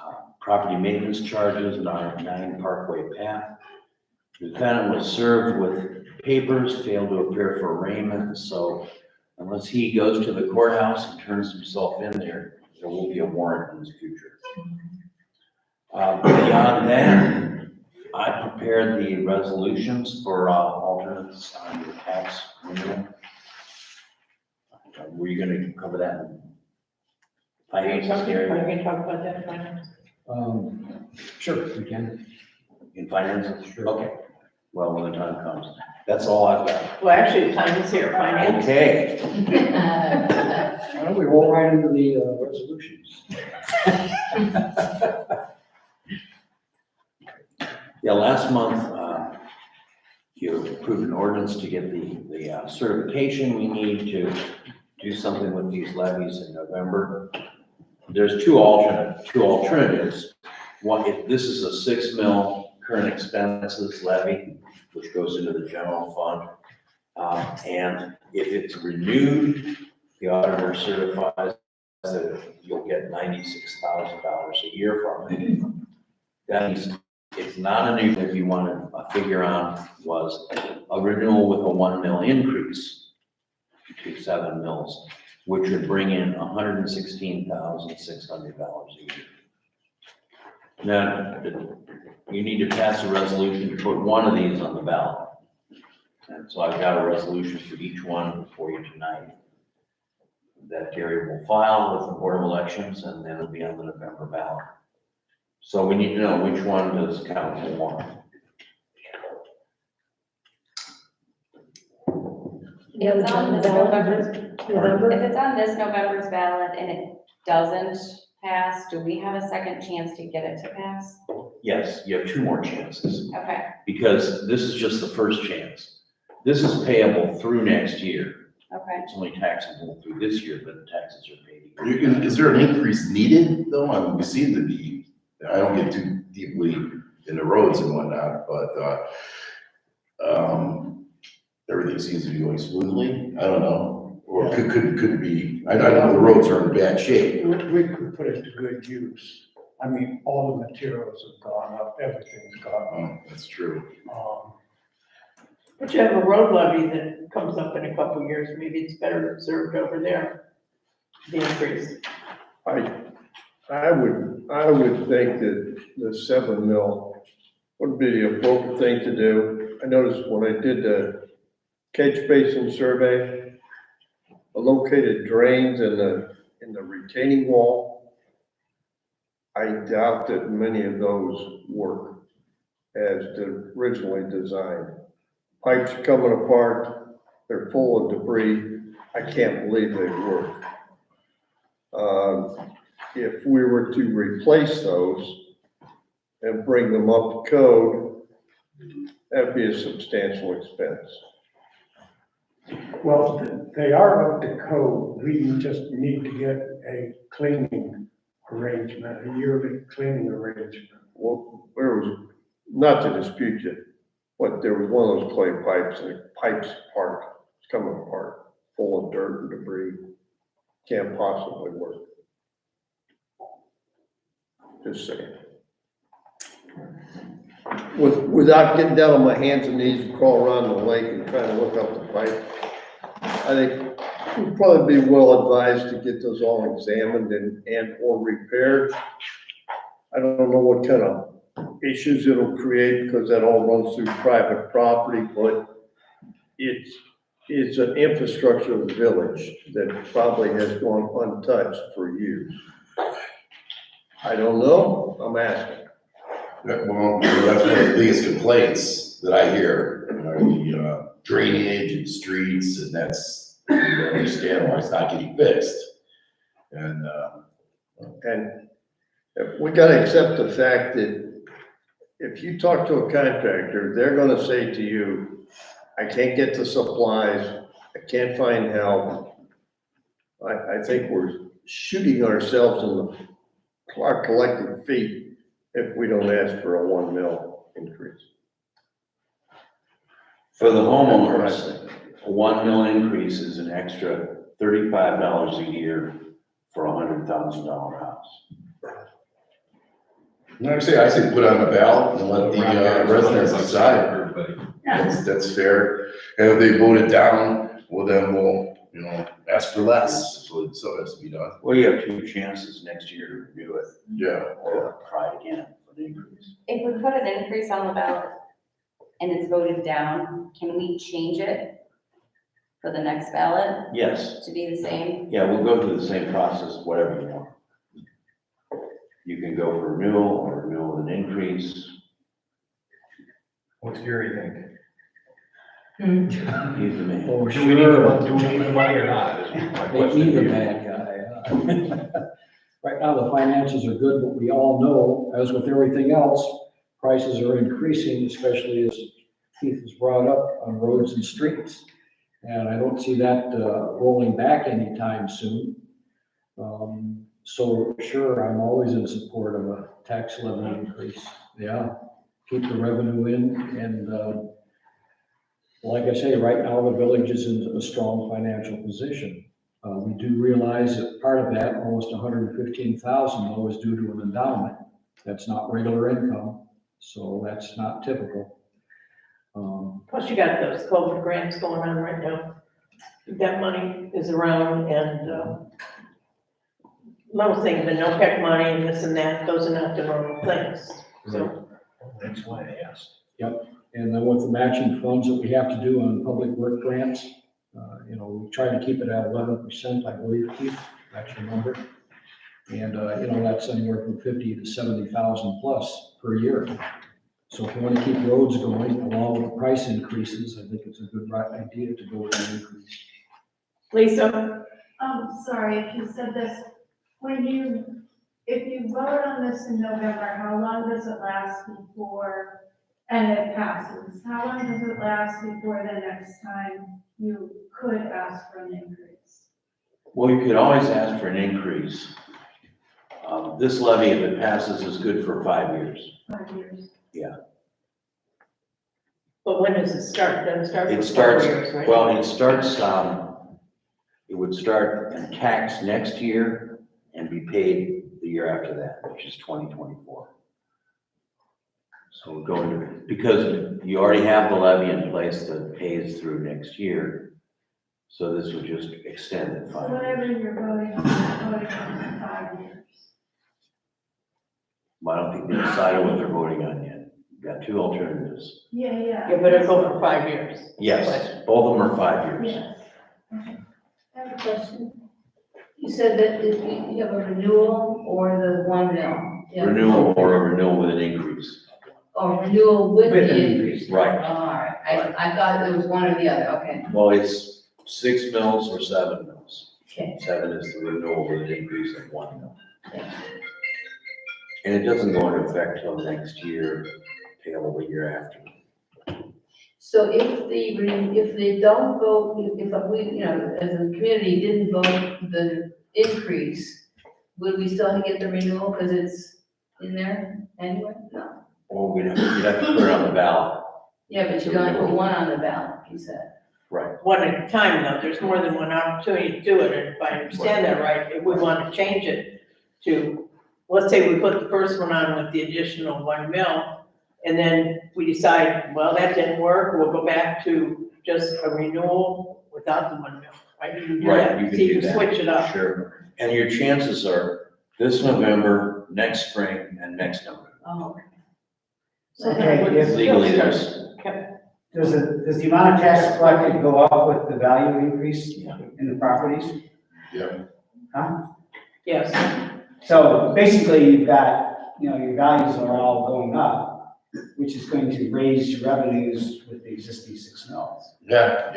property maintenance charges on 9 Parkway Path. The defendant was served with papers, failed to appear for arraignment, so unless he goes to the courthouse and turns himself in there, there will be a warrant in his future. Beyond that, I prepared the resolutions for alternates on your tax renewal. Were you gonna cover that in finance, Gary? Are you gonna talk about that in finance? Sure, we can. In finance? Sure. Okay, well, when the time comes. That's all I've got. Well, actually, the time is here, finance. Okay. Why don't we roll right into the resolutions? Yeah, last month, you approved an ordinance to get the certification we need to do something with these levies in November. There's two alternatives. One, if this is a 6 mil current expenses levy, which goes into the general fund. And if it's renewed, the auditor certifies that you'll get $96,000 a year from it. That means it's not a new, if you want to figure on, was a renewal with a 1 mil increase to 7 mils, which would bring in $116,600 a year. Now, you need to pass a resolution to put one of these on the ballot. And so I've got a resolution for each one for you tonight that Gary will file with the Board of Elections, and then it'll be on the November ballot. So we need to know which one does council want. Yeah, It's on this November. If it's on this November's ballot and it doesn't pass, do we have a second chance to get it to pass? yes, you have 2 more chances, Okay, because this is just the first chance. This is payable through next year. okay. It's only taxable through this year, but the taxes are paid. Is there an increase needed though? I mean, we seem to be, I don't get too deeply in the roads and whatnot, but, everything seems to be going smoothly. I don't know. Or could be, I know the roads are in bad shape. We could put it to good use. I mean, all the materials have gone up, everything's gone Oh, that's true. up. But you have a road levy that comes up in a couple of years, maybe it's better observed over there, the increase. I would think that the 7 mil would be the appropriate thing to do. I noticed when I did the catch basin survey, the located drains in the retaining wall, I doubt that many of those work as originally designed. Pipes are coming apart, they're full of debris. I can't believe they work. If we were to replace those and bring them up to code, that'd be a substantial expense. Well, they are up to code. We just need to get a cleaning arrangement, a yearly cleaning arrangement. Well, there was, not to dispute you, but there was one of those clay pipes and the pipes apart, it's coming apart, full of dirt and debris. Can't possibly work. Just saying. Without getting down on my hands and knees and crawl around the lake and trying to look up the pipe, I think we'd probably be well advised to get those all examined and or repaired. I don't know what kind of issues it'll create because that all runs through private property, but it's an infrastructure of the village that probably has gone untouched for years. I don't know, I'm asking. Well, that's one of the biggest complaints that I hear, are the drainage and streets, and that's, I don't understand why it's not getting fixed. And We gotta accept the fact that if you talk to a contractor, they're gonna say to you, I can't get the supplies, I can't find help. I think we're shooting ourselves in our collective feet if we don't ask for a 1 mil increase. For the homeowners, a 1 mil increase is an extra $35 a year for a $100,000 house. like I say put on a ballot and let the residents decide. That's fair. And if they vote it down, well, then we'll, ask for less, so it has to be done. Well, you have 2 chances next year to review it. Yeah. Or try again for the increase. If we put an increase on the ballot and it's voted down, can we change it for the next ballot Yes, to be the same? yeah, we'll go through the same process, whatever you want. You can go for renewal or renewal with an increase. What's Gary think? He's the man. Oh, Do we need the money or not, is my They question. need a bad guy. Right now, the finances are good, but we all know, as with everything else, prices are increasing, especially as Keith has brought up on roads and streets. And I don't see that rolling back anytime soon. So sure, I'm always in support of a tax levy increase. Yeah, keep the revenue in and like I say, right now, the village is in a strong financial position. We do realize that part of that, almost 115,000 though, is due to an endowment. That's not regular income, so that's not typical. Plus you got those COVID grants going on right now. That money is around and, most things, the NOPEC money and this and that, those are not the normal things, so. That's why I asked. Yep, and then with the matching funds that we have to do on public work grants, we try to keep it at 11%, I believe, Keith, that's your number. And, that's anywhere from 50 to 70,000 plus per year. So if you want to keep roads going along with the price increases, I think it's a good idea to go with an increase. Lisa? Sorry if you said this, if you vote on this in November, how long does it last before, and it passes, how long does it last before the next time you could ask for an increase? Well, you could always ask for an increase. This levy, if it passes, is good for 5 years. 5 years. But when does it start? Doesn't start for It 4 starts, years, right? well, it starts, it would start in tax next year and be paid the year after that, which is 2024. So we're going to, because you already have the levy in place that pays through next year. So this would just extend it So 5 whatever years. you're voting on for 5 years. I don't think they decided what they're voting on yet. You've got two alternatives. Yeah. Yeah, but it'll go for 5 years. Yes, both of them are 5 years. Yes. I have a question. You said that if you have a renewal or the 1 mil? Yeah. Renewal or a renewal with an increase. Or renewal with With the an increase? right. All right, I thought it was one or the other, okay. Well, it's 6 mils or 7 mils. Okay. 7 is the renewal with an increase of 1 mil. And it doesn't go into effect till next year, payable the year after. So if they don't vote, if we, you know, as a community didn't vote the increase, would we still get the renewal because it's in there anyway? No. Or you'd have to put it on the ballot. Yeah, but you can only put one on the ballot, you said. Right. One at a time, though. There's more than one opportunity to do it, and if I understand that right, if we want to change it to, let's say we put the first one on with the additional 1 mil, and then we decide, well, that didn't work, we'll go back to just a renewal without the 1 mil. Right, you can do Right, that. you can See, do you that. switch it up. Sure. And your chances are this November, next spring, and next November. Oh. Okay, if- Legally, there's, Does the amount of tax collected go up with the value increase in the properties? Yeah. Huh? Yes. So basically, you've got, you know, your values are all going up, which is going to raise your revenues with the existing 6 mils. Yeah.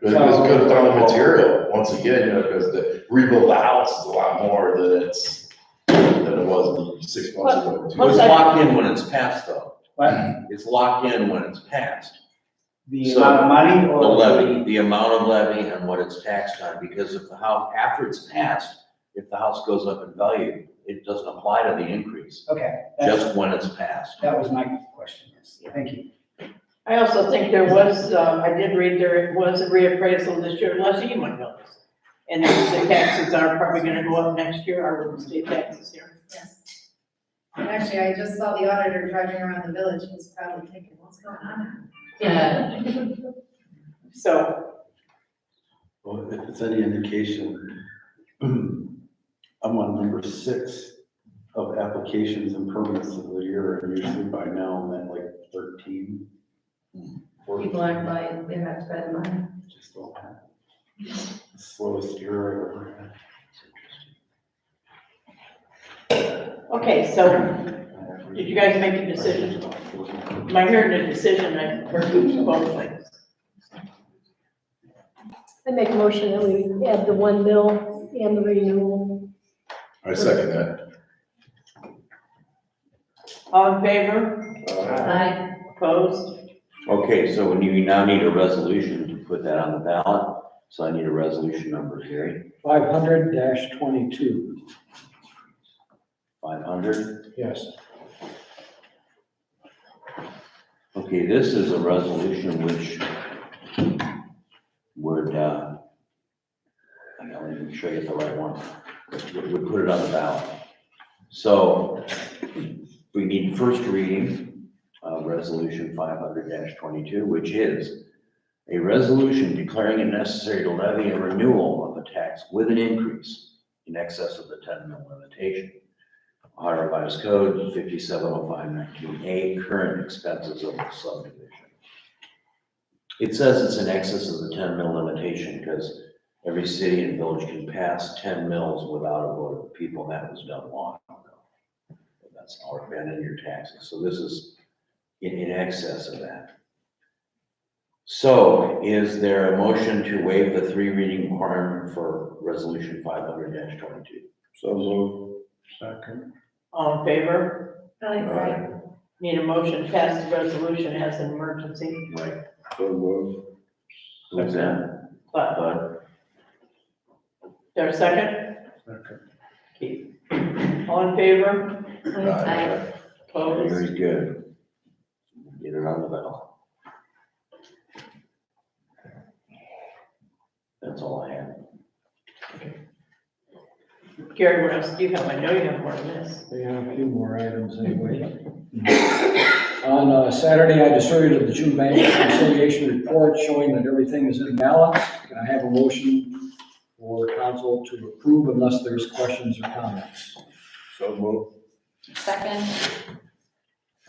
Because on the material, once again, you know, because the rebuild the house is a lot more than it was 6 months ago. well, it's locked in when it's passed, though. What? It's locked in when it's passed. The amount of money or? The levy, the amount of levy and what it's taxed on, because if the house, after it's passed, if the house goes up in value, it doesn't apply to the increase, Okay. just when it's passed. That was my question, yes. Thank you. I also think there was, I did read there was a reappraisal this year, unless you might know this. And the taxes are probably gonna go up next year, our real estate taxes here. Yes. And actually, I just saw the auditor driving around the village, he's probably thinking, what's going on? Yeah. So, Well, if it's any indication, I'm on number 6 of applications and permits of the year, and usually by now I'm at like 13. People aren't buying, they have to spend money. Just don't have. Slowest year I've ever had. okay, so did you guys make a decision? Am I hearing a decision? I heard both things. I make a motion that we add the 1 mil and the renewal. I second that. All in favor? Aye. Opposed? Okay, so when you now need a resolution to put that on the ballot, so I need a resolution number, Gary. 500-22. 500. Yes. Okay, this is a resolution which would, I gotta make sure I get the right one. Would put it on the ballot. So we need first reading of resolution 500-22, which is a resolution declaring it necessary to levy a renewal of a tax with an increase in excess of the 10 mil limitation. Ohio Revised Code 5705-19A, current expenses of the subdivision. It says it's in excess of the 10 mil limitation because every city and village can pass 10 mils without a vote of the people. That was done long ago. That's all been in your taxes. So this is in excess of that. So is there a motion to waive the 3 reading requirement for resolution 500-22? So moved. Second. All in favor? Aye. Need a motion to pass the resolution as an emergency. Right, so move. Who's that? But, there a second? Okay. Keith. All in favor? Aye. Opposed? Very good. Get it on the bell. That's all I have. Gary, what else do you have? I know you have more than this. We have a few more items anyway. On Saturday, I distributed the June bank reconciliation report showing that everything is in balance. Can I have a motion for council to approve unless there's questions or comments? So move. Second.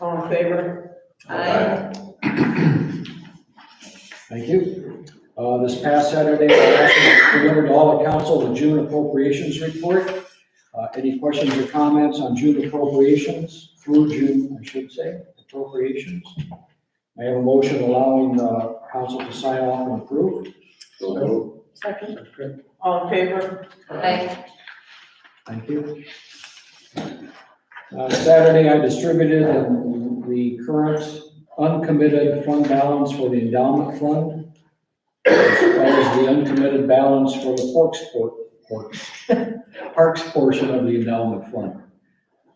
All in favor? Aye. Thank you. This past Saturday, I also delivered to all the council the June appropriations report. Any questions or comments on June appropriations, through June, I should say, appropriations? I have a motion allowing council to sign off and approve. So move. Second. All in favor? Aye. Thank you. Saturday, I distributed the current uncommitted fund balance for the endowment fund, as well as the uncommitted balance for the parks portion of the endowment fund.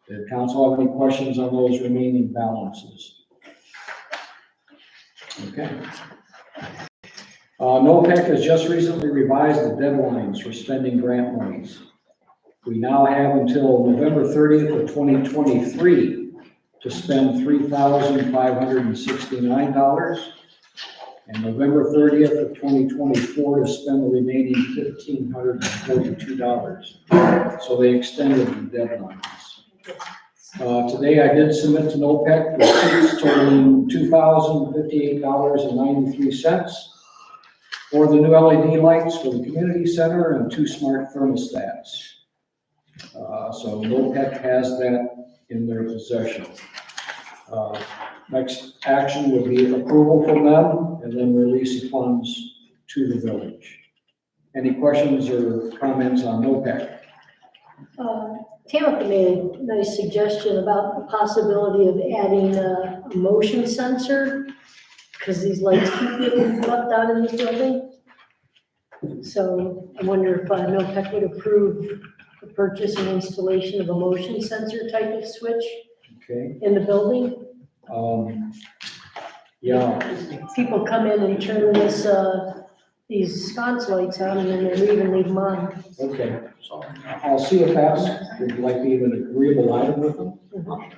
Did council have any questions on those remaining balances? Okay. NOPEC has just recently revised the deadlines for spending grant monies. We now have until November 30th of 2023 to spend $3,569, and November 30th of 2024 to spend the remaining $1,542. So they extended the deadlines. Today I did submit to NOPEC receipts totaling $2,058.93 for the new LED lights for the community center and 2 smart thermostats. So NOPEC has that in their possession. Next action would be approval from them and then release of funds to the village. Any questions or comments on NOPEC? Tamika made a nice suggestion about the possibility of adding a motion sensor, because these lights keep getting left out in this building. So I wonder if NOPEC would approve the purchase and installation of a motion sensor type of switch in the building. Yeah. People come in and turn these sconce lights on and then they leave them on. Okay. I'll see if that's like be an agreeable item with them.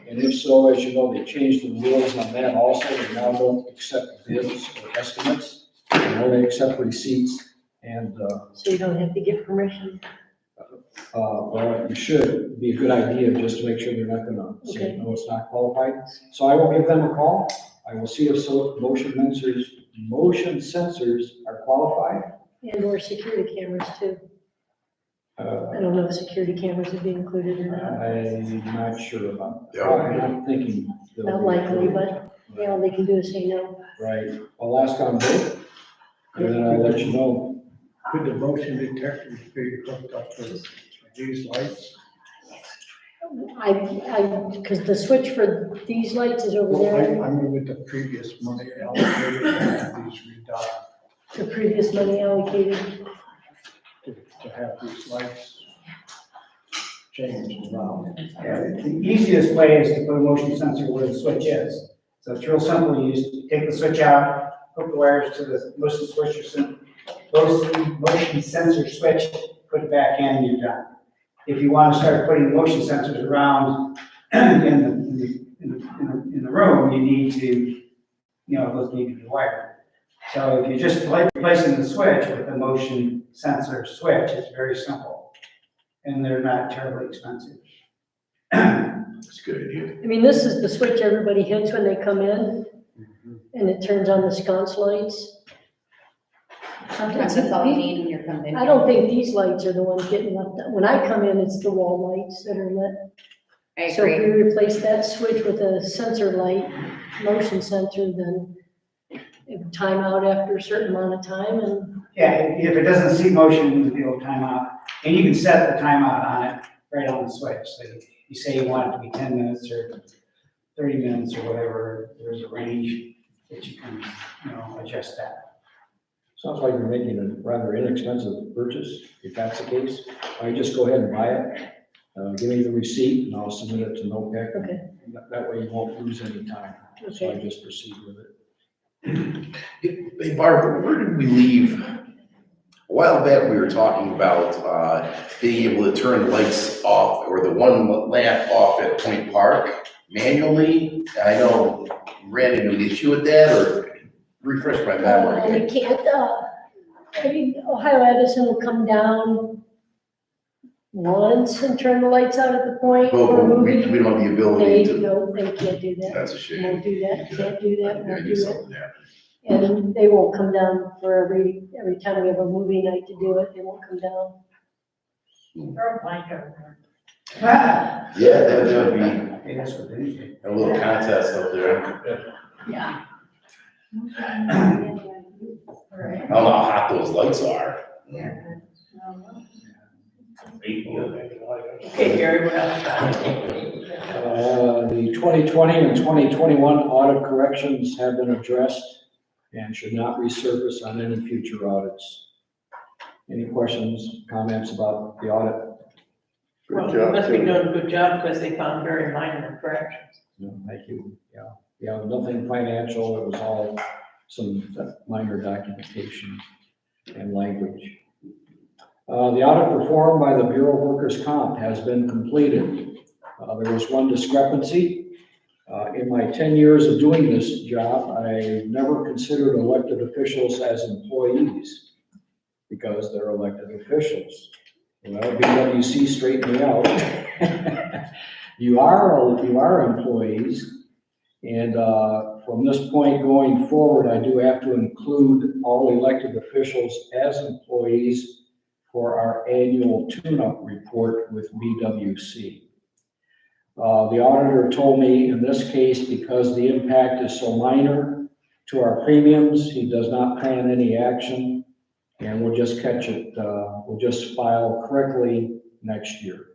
And if so, as you know, they changed the rules on that also. They now don't accept bids or estimates. Now they accept receipts and. So you don't have to get permission? Well, you should. It'd be a good idea just to make sure they're not gonna say, no, it's not qualified. So I will give them a call. I will see if motion sensors are qualified. And or security cameras too. I don't know if security cameras would be included or not. I'm not sure about that. Yeah. I'm thinking. Not likely, but all they can do is say no. Right. I'll ask on both. And then I'll let you know. Could the motion detectors be hooked up to these lights? Because the switch for these lights is over Well, there. I mean, with the previous money allocated, these redone, The previous money allocated. to have these lights changed around. Yeah, the easiest way is to put a motion sensor where the switch is. So it's real simple. You just take the switch out, hook the wires to the motion sensor switch, put it back in, and you're done. If you want to start putting motion sensors around in the room, you need to, those need to be wired. So if you're just replacing the switch with a motion sensor switch, it's very simple. And they're not terribly expensive. That's a good idea. I mean, this is the switch everybody hits when they come in, and it turns on the sconce lights. Sometimes that's all you need when you're coming in. I don't think these lights are the ones getting left. When I come in, it's the wall lights that are lit. I So if agree. we replace that switch with a sensor light, motion sensor, then it would time out after a certain amount of time and. Yeah, if it doesn't see motion, it'll time out. And you can set the timeout on it right on the switch. So you say you want it to be 10 minutes or 30 minutes or whatever, there's a range that you can, adjust that. Sounds like you're making a rather inexpensive purchase, if that's the case. I just go ahead and buy it, give me the receipt, and I'll submit it to NOPEC. Okay. That way you won't lose any time. So I just proceed with it. Hey, Barb, where did we leave? A while back, we were talking about being able to turn the lights off or the one lamp off at Point Park manually. I know you ran into an issue with that, or refresh my memory. We can't, Ohio Edison will come down once and turn the lights out at the point. But for we movie. don't have the ability They, to. no, they can't do that. That's a shame. Won't do that, can't do that, Yeah, won't do do it. something there. And they won't come down for every time we have a movie night to do it, they won't come down. Throw a blanket over Ah, Yeah, that would be hey, that's what they do. a little contest up there. Yeah. I don't know how hot those lights are. Okay, Gary, what else? The 2020 and 2021 audit corrections have been addressed and should not resurface on any future audits. Any questions, comments about the audit? Well, you must be doing a good job because they found very minor corrections. No, thank you. Yeah, nothing financial. It was all some minor documentation and language. The audit performed by the Bureau of Workers' Comp has been completed. There was one discrepancy. In my 10 years of doing this job, I never considered elected officials as employees because they're elected officials. Well, BWC straightened me out. You are employees, and from this point going forward, I do have to include all elected officials as employees for our annual tune-up report with BWC. The auditor told me in this case, because the impact is so minor to our premiums, he does not plan any action, and we'll just catch it, we'll just file correctly next year.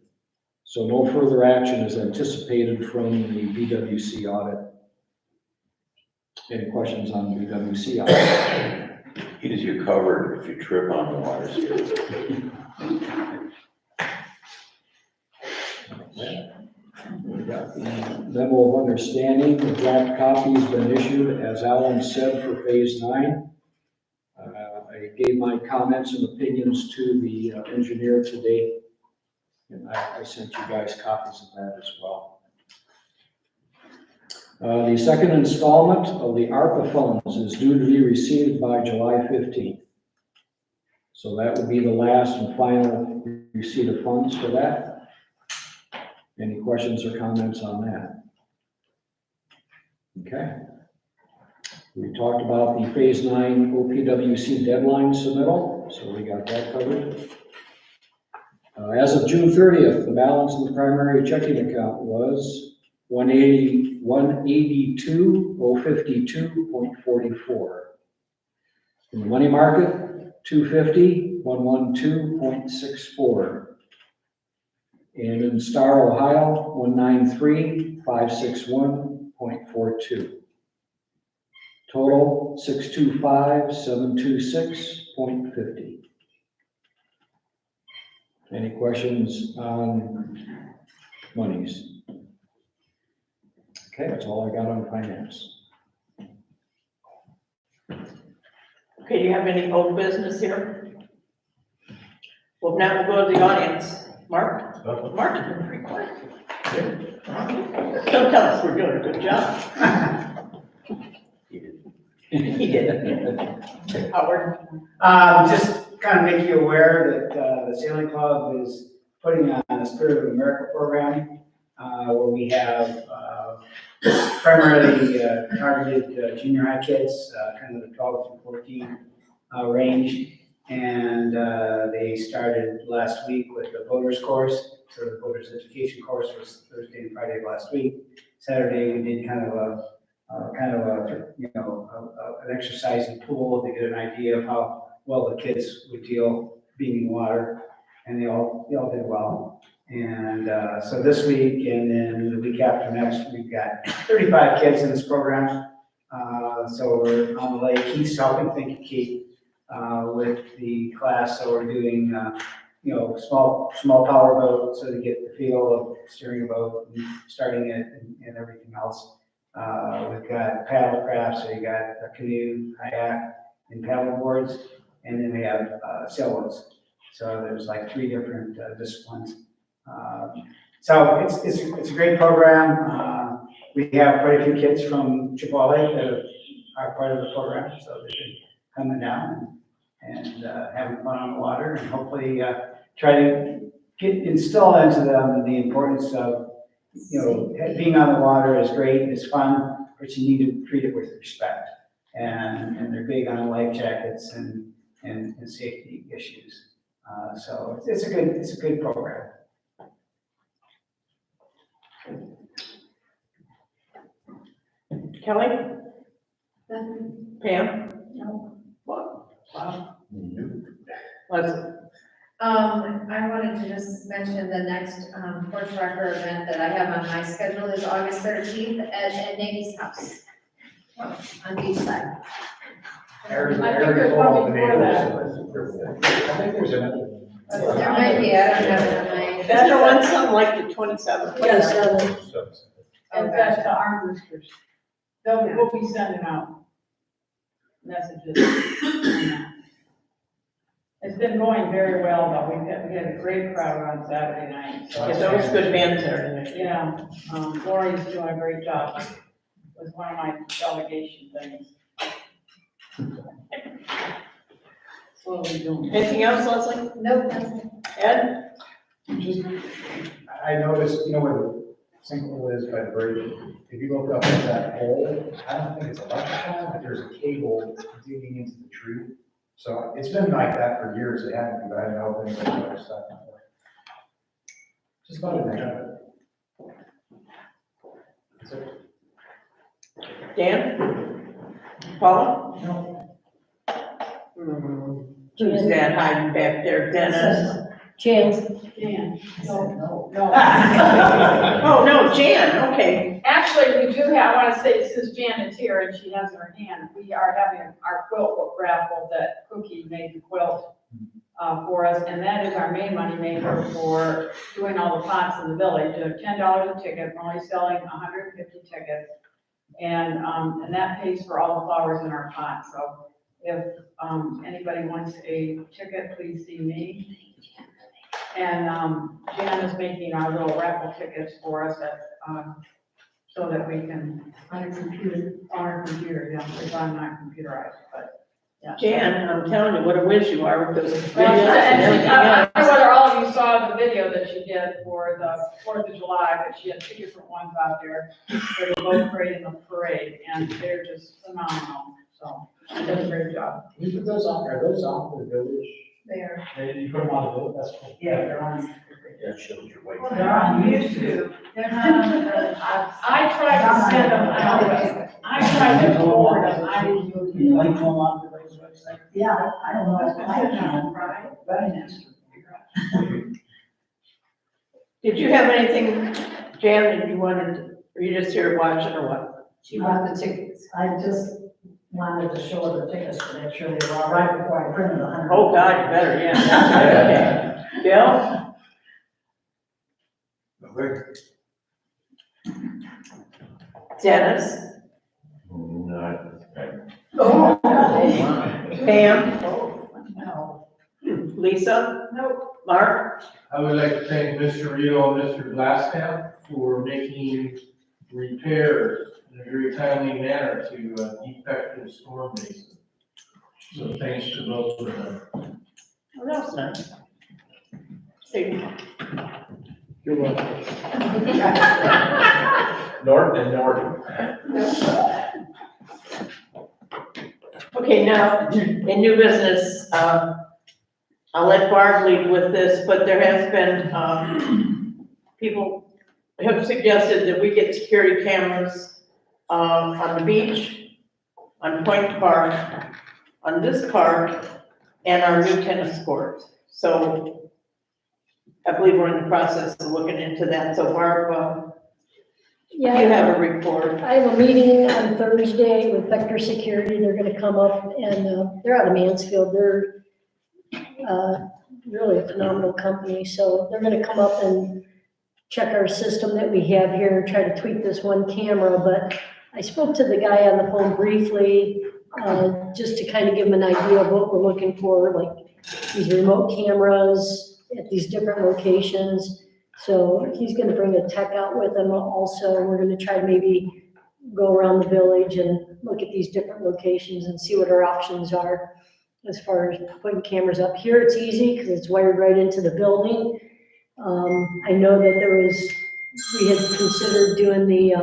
So no further action is anticipated from the BWC audit. Any questions on the BWC audit? He does you covered if you trip on the water spill. We got the memo of understanding, the draft copy has been issued, as Alan said, for phase 9. I gave my comments and opinions to the engineer today, and I sent you guys copies of that as well. The second installment of the ARPA funds is due to be received by July 15th. So that would be the last and final receipt of funds for that. Any questions or comments on that? Okay. We talked about the phase 9 OPWC deadline submittal, so we got that covered. As of June 30th, the balance in the primary checking account was $182,052.44. In the money market, $250,112.64. And in Star, Ohio, $193,561.42. Total, $625,726.50. Any questions on monies? Okay, that's all I got on finance. Okay, do you have any old business here? Well, now we'll go to the audience. Mark? Mark has been pretty quiet. Don't tell us we're doing a good job. He did. Howard? Just kind of make you aware that the Sailing Club is putting on a Spirit of America program where we have primarily targeted junior high kids, kind of the 12 through 14 range. And they started last week with the voters course. So the voters education course was Thursday and Friday of last week. Saturday we did kind of an exercising pool to get an idea of how well the kids would deal being in water, and they all did well. And so this week and then the week after next, we've got 35 kids in this program. So we're on the lake. Keith's helping, thank you, Keith, with the class. So we're doing, small power boat so to get the feel of steering a boat and starting it and everything else. We've got paddle craft, so you got a canoe, kayak, and paddle boards, and then we have sailboats. So there's like 3 different disciplines. So it's a great program. We have quite a few kids from Chippewa Lake that are part of the program, so they've been coming down and having fun on the water, and hopefully try to instill into them the importance of, being on the water is great, it's fun, but you need to treat it with respect. And they're big on life jackets and safety issues. So it's a good program. Kelly? Pam? No. What? Wow. Leslie? I wanted to just mention the next, Porch Wrecker event that I have on my schedule is August 13th at Navy's house on Beachside. I think there's one before that. I think there's another. There might be, I don't have it on my. That's the one, something like the 27th. And that's the arm boosters. We'll be sending out messages. It's been going very well, though. We had a great crowd on Saturday night. So It's always good band there. yeah, Lori's doing a great job. It was one of my delegation things. Slowly doing. Anything else, Leslie? Nope, that's it. Ed? Just, I noticed, where the sinkhole is by the bridge, if you look up at that pole, I don't think it's electrical, but there's a cable digging into the tree. So it's been like that for years, it hadn't, but I don't know if anybody noticed that before. Just thought I'd mention it. Dan? Paula? No. Who's that hiding back there, Dennis? Jan. Jan. No. Oh, no, Jan, okay. Actually, we do have, I want to say, since Jan is here and she has in her hand, we are having our quilt book raffle that Cookie made the quilt for us, and that is our main money maker for doing all the pots in the village. $10 a ticket, we're only selling 150 tickets, and that pays for all the flowers in our pot. So if anybody wants a ticket, please see me. And Jan is making our little raffle tickets for us so that we can. On our computer, yeah, because I'm not computerized, but, yeah. Jan, I'm telling you, what a whiz you are with those videos Well, and everything I else. don't know whether all of you saw the video that she did for the 4th of July, but she had 2 different ones out there for the boat parade and the parade, and they're just phenomenal, so she does a great job. We put those on, are those on the village? There. You put them on the village, that's cool. Yeah, they're on. That shows your weight. They're on YouTube. They're not on the village. I tried to send them out. I tried to forward them. I didn't use You like them on the village website? Yeah, I don't know. I can, right? Very nice. Did you have anything, Jan, that you wanted, were you just here watching or what? She bought the tickets. I just wanted to show her the tickets to make sure they were all right before I printed 100. Oh, God, you better, yeah. Okay. Bill? Dennis? No. Pam? No. Lisa? Nope. Mark? I would like to thank Mr. Rio and Mr. Glasskamp for making repairs in a very timely manner to a defective storm basin. So thanks to both of them. Oh, that was nice. See. You're welcome. North and north. Okay, now, in new business, I'll let Barb lead with this, but there has been, people have suggested that we get security cameras, on the beach, on Point Park, on this park, and our new tennis court. So I believe we're in the process of looking into that. So Barb, you Yeah, have a report. I have a meeting on Thursday with Vector Security. They're gonna come up and, they're out of Mansfield. They're, really a phenomenal company. So they're gonna come up and check our system that we have here and try to tweak this one camera. But I spoke to the guy on the phone briefly, just to kind of give him an idea of what we're looking for, like these remote cameras at these different locations. So he's gonna bring a tech out with him also. We're gonna try to maybe go around the village and look at these different locations and see what our options are as far as putting cameras up. Here it's easy because it's wired right into the building. I know that we had considered doing the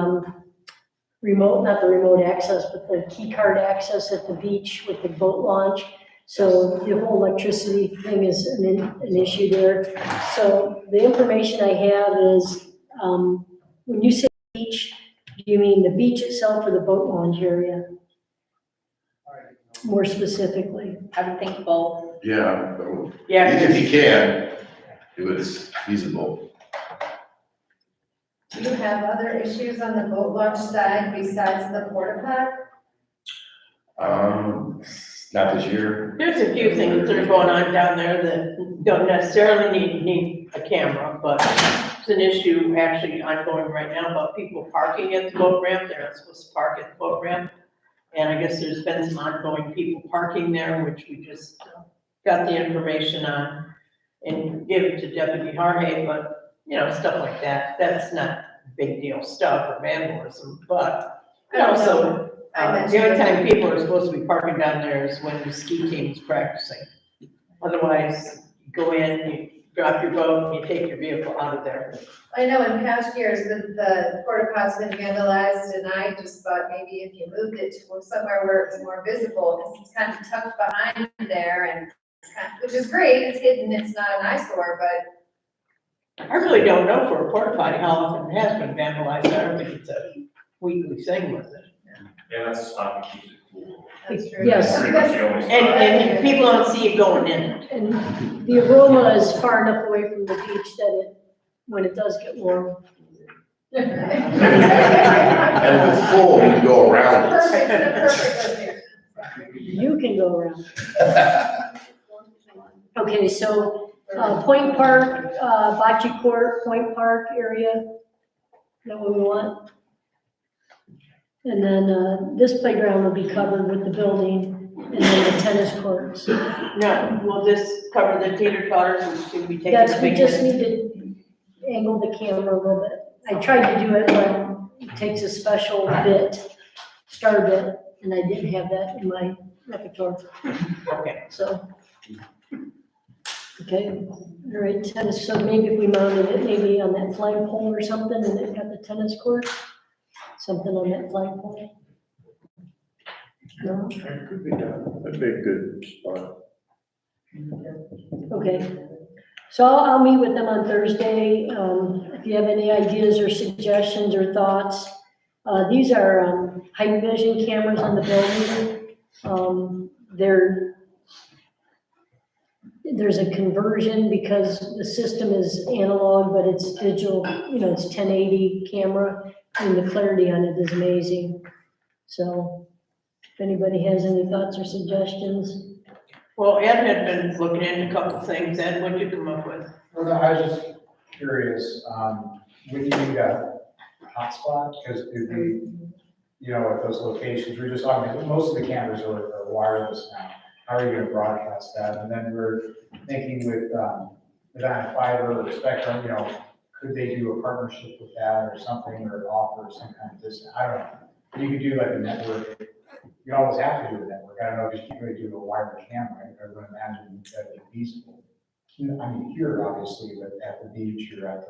remote, not the remote access, but the key card access at the beach with the boat launch. So the whole electricity thing is an issue there. So the information I have is, when you say beach, do you mean the beach itself or the boat launch area? More specifically? I would think both. Yeah, Yeah. if you can, if it's feasible. Do you have other issues on the boat launch side besides the porta pot? Not this year. There's a few things that are going on down there that don't necessarily need a camera, but it's an issue actually ongoing right now about people parking at the boat ramp. They're not supposed to park at the boat ramp. And I guess there's been some ongoing people parking there, which we just got the information on and give it to Deputy Harhay, but, stuff like that, that's not big deal stuff or vandalism, but, so, the only time people are supposed to be parking down there is when the ski team's practicing. Otherwise, you go in, you drop your boat, and you take your vehicle out of there. I know in past years, the porta pot's been vandalized, and I just thought maybe if you moved it to somewhere where it's more visible, because it's kind of tucked behind there, and which is great, it's hidden, it's not an eyesore, but. I really don't know for a porta potty how often it has been vandalized. I don't think it's a weekly thing with it. Yeah, that's a spot that keeps it cool. That's true. Yes. Pretty much the only spot. And people don't see it going in it. And the aroma is far enough away from the beach that when it does get warm. And if it's full, you can go around it. You can go around. Okay, so, Point Park, Bocce Court, Point Park area, is that what we want? And then, this playground will be covered with the building, and then the tennis courts. No, we'll just cover the teeter totters, which should be taken. That's, we just need to angle the camera a little bit. I tried to do it, but it takes a special bit, star bit, and I didn't have that in my repertoire. Okay. So. Okay, all right, tennis, so maybe if we mounted it maybe on that flagpole or something, and it got the tennis court, something on that flagpole. No? That could be done. That'd be a good spot. Okay, so I'll meet with them on Thursday. If you have any ideas or suggestions or thoughts, these are high vision cameras on the building. There's a conversion because the system is analog, but it's digital, it's 1080 camera, and the clarity on it is amazing. So if anybody has any thoughts or suggestions. Well, Ed had been looking into a couple things. Ed, what'd you come up with? Well, no, I was just curious, when you need a hotspot, because it'd be, at those locations, we're just talking, most of the cameras are wireless now. How are you gonna broadcast that? And then we're thinking with fiber or spectrum, could they do a partnership with that or something, or offer some kind of discount? I don't know. You could do like a network. You always have to do a network. I don't know if you're going to do a wired camera. I would imagine that would be feasible. I mean, here, obviously, but at the beach or at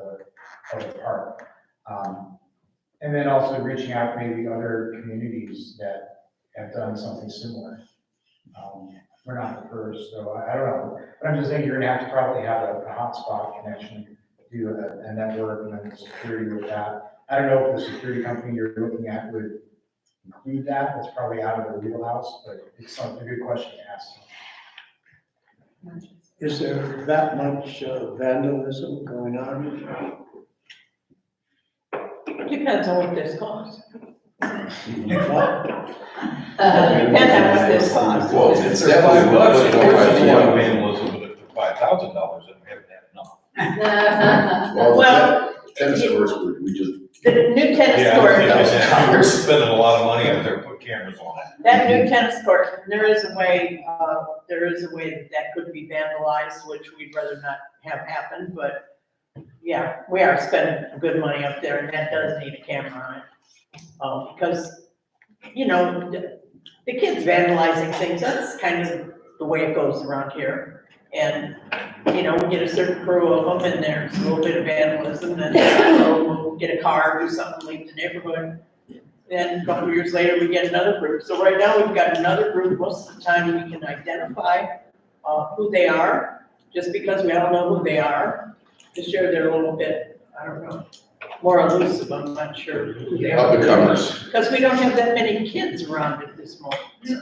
the park. And then also reaching out maybe other communities that have done something similar. We're not the first, so I don't know. But I'm just saying you're gonna have to probably have a hotspot connection, do a network, and then the security with that. I don't know if the security company you're looking at would include that. It's probably out of their wheelhouse, but it's a good question to ask. Is there that much vandalism going on? Depends on what this costs. What? Depends on what this costs. Well, it's definitely $5, what, of you know, course, right, it's a you lot of know. vandalism, but for $5,000, it haven't had enough. Well, Well, tennis courts, we just. The new tennis Yeah, court, we're spending a lot of money out there, put cameras on it. that new tennis court, there is a way that could be vandalized, which we'd rather not have happen, but yeah, we are spending good money up there, and that does need a camera on it. Because, you know, the kids vandalizing things, that's kind of the way it goes around here. And, you know, we get a certain crew of them, and there's a little bit of vandalism, and we'll get a car, do something, leave the neighborhood. Then a couple of years later, we get another group. So right now, we've got another group. Most of the time, we can identify who they are, just because we all know who they are. This year, they're a little bit, I don't know, more elusive, I'm not sure who they are. Up-and-comers. Because we don't have that many kids around at this moment. You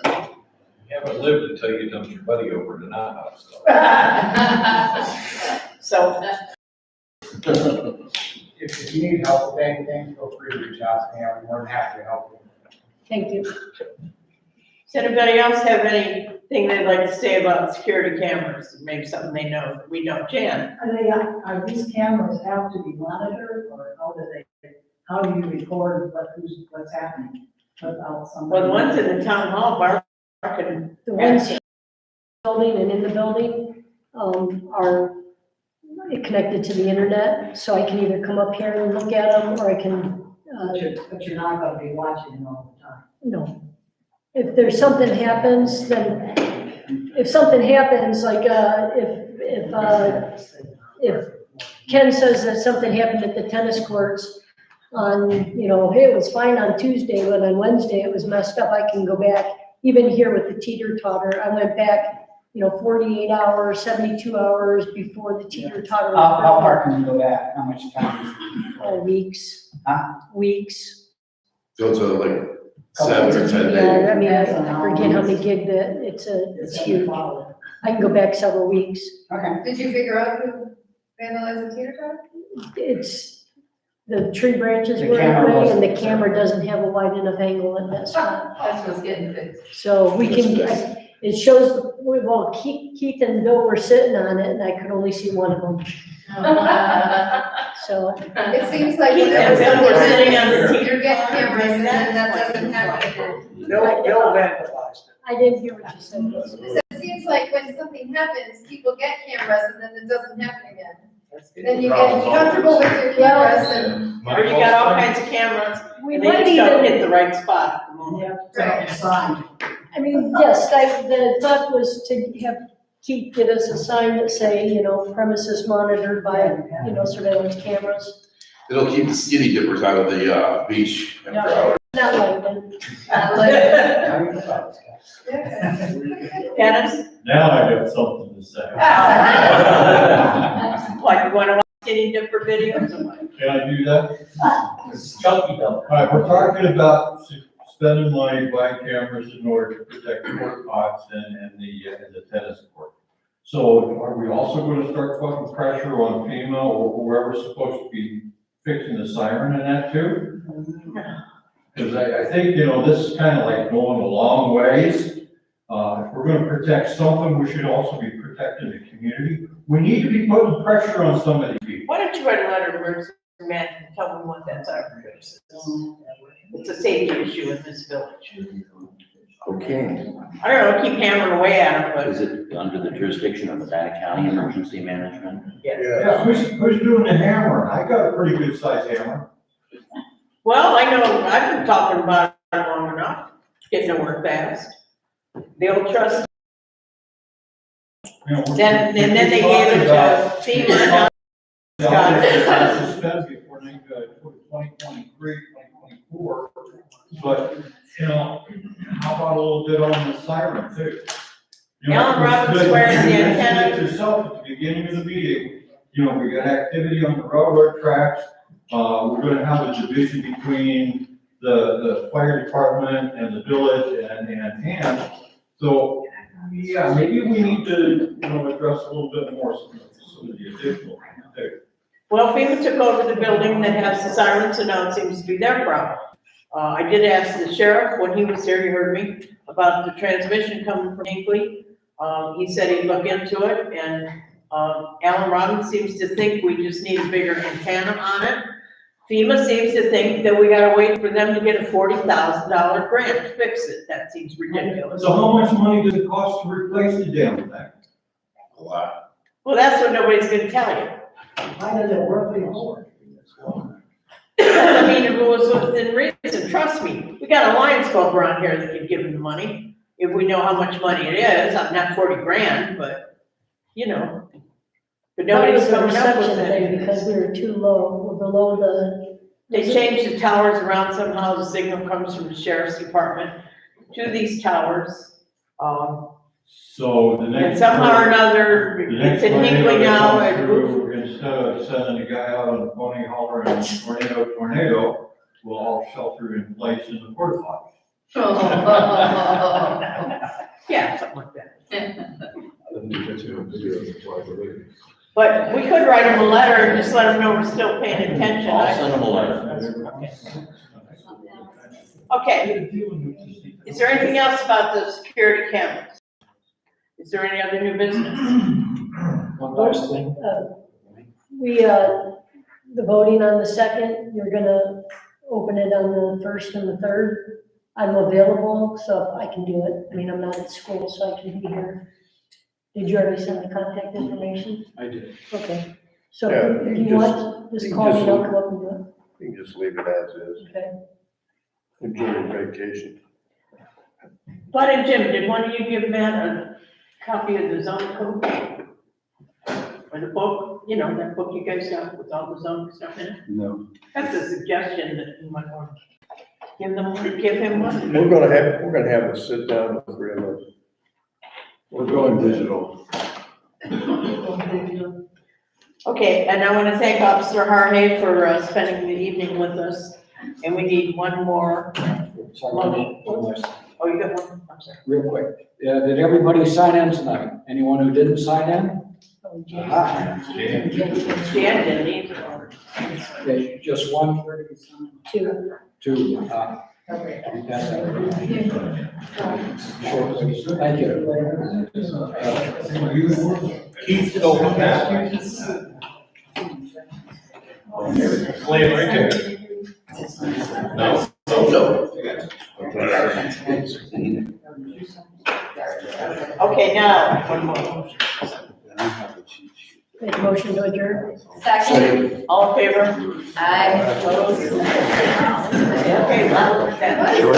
haven't lived until you dumped your buddy over to not house. So, If you need help with anything, feel free to reach out to me. I'm more than happy to help you. Thank you. does anybody else have anything they'd like to say about security cameras? Maybe something they know that we don't. Jan? Are these cameras have to be monitored, or how do you record what's happening without somebody? Well, the ones in the town hall, Barb can. The ones in the building and in the building, are connected to the internet, so I can either come up here and look at them, or I can, But you're not gonna be watching them all the time. no. If there's something happens, then, if something happens, like, if Ken says that something happened at the tennis courts on, you know, hey, it was fine on Tuesday, but on Wednesday it was messed up, I can go back. Even here with the teeter-totter, I went back, 48 hours, 72 hours before the teeter-totter. How far can you go back? How much time? Weeks. Huh? Weeks. So it's like 7 or 10 days. Yeah, I mean, I forget how many gig that, it's huge. I can go back several weeks. Okay. Did you figure out who vandalized the teeter totter? It's, the tree branches The were in camera the way, and wasn't- the camera doesn't have a wide enough angle at that spot. That's what's getting fixed. So we can, it shows, well, Keith and Bill were sitting on it, and I could only see one of them. So. It seems like Keith and Bill were sitting on the you get cameras and then that doesn't happen. Bill vandalized it. I didn't hear what you said. It seems like when something happens, people get cameras and then it doesn't happen again. Then you get comfortable with your cameras and. Or you got all kinds of cameras, We and might they just don't even, hit the right spot at the moment. Right. I mean, yes, the thought was to have Keith get us a sign that say, premises monitored by, surveillance cameras. It'll keep the skinny dippers out of the beach after hours. Not like them. Dennis? Now I got something to say. Like, you wanna watch skinny dipper videos or what? Can I do that? Chunky dump. All right, we're talking about spending money buying cameras in order to protect the court pots and the tennis court. So are we also gonna start putting pressure on FEMA or whoever's supposed to be fixing the siren and that too? Because I think, this is kind of like going a long ways. If we're gonna protect something, we should also be protecting the community. We need to be putting pressure on some of these people. Why don't you write a letter to emergency management and tell them what that's our criticism? It's a safety issue in this village. Okay. I don't know, keep hammering away at them, but. Is it under the jurisdiction of Medina County Emergency Management? Yeah, who's doing the hammering? I got a pretty good sized hammer. Well, I know, I've been talking about it long enough, get nowhere fast. The old trust, then they gave it to FEMA. Suspended before 2023, 2024, but, how about a little bit on the siren too? Alan Robbins swears the antenna. Yourself at the beginning of the meeting, we got activity on the railroad tracks, we're gonna have a division between the fire department and the village and. So Yeah, maybe we need to, address a little bit more some of the additional there. Well, FEMA took over the building that has the sirens, and now it seems to be their problem. I did ask the sheriff, when he was here, you heard me, about the transmission coming from Hinkley. He said he'd look into it, and, Alan Robbins seems to think we just need a bigger antenna on it. FEMA seems to think that we gotta wait for them to get a $40,000 grant to fix it. That seems ridiculous. So how much money does it cost to replace the damn thing? A lot. Well, that's what nobody's gonna tell you. Why does it work anymore? I mean, if it was within reason, trust me, we got a Lions Club around here that could give them the money, if we know how much money it is. I'm not 40 grand, but, but nobody's coming up with Reception thing, it. because we were too low, we're below the. They changed the towers around somehow, the signal comes from the sheriff's department to these towers. So the And next. somehow or another, it's in Hinkley now, and Instead of sending a guy out on a pony hauler and tornado, we'll all shelter in place in the porta potty. yeah, something like that. But we could write them a letter and just let them know we're still paying attention. I'll send them a letter. Okay, is there anything else about the security cameras? Is there any other new business? One last thing. The voting on the 2nd, you're gonna open it on the 1st and the 3rd. I'm available, so I can do it. I mean, I'm not at school, so I can be here. Did you already send the contact information? I did. Okay, so Yeah, if you you want, just call me, I'll come up and do it. You can just leave it as is. Okay. Enjoy your vacation. Bud and Jim, did one of you give Matt a copy of the zone code? Or the book, that book you guys got with all the zone stuff in it? No. That's a suggestion that you might want to give him one. We're gonna have a sit down with three of us. We're going digital. Okay, and I want to thank Officer Harvey for spending the evening with us. And we need one more. Sorry, one last thing. Oh, you got one? I'm sorry. Real quick. Did everybody sign in tonight? Anyone who didn't sign in? Ah, Jan didn't either. okay, just one, Two. two. Short, please. Thank you. Keith, go back. Clay, right there. No. Okay, now, one more. Make a motion to adjourn. Second. All in favor? Aye. Opposed? Okay, well, that. Sure.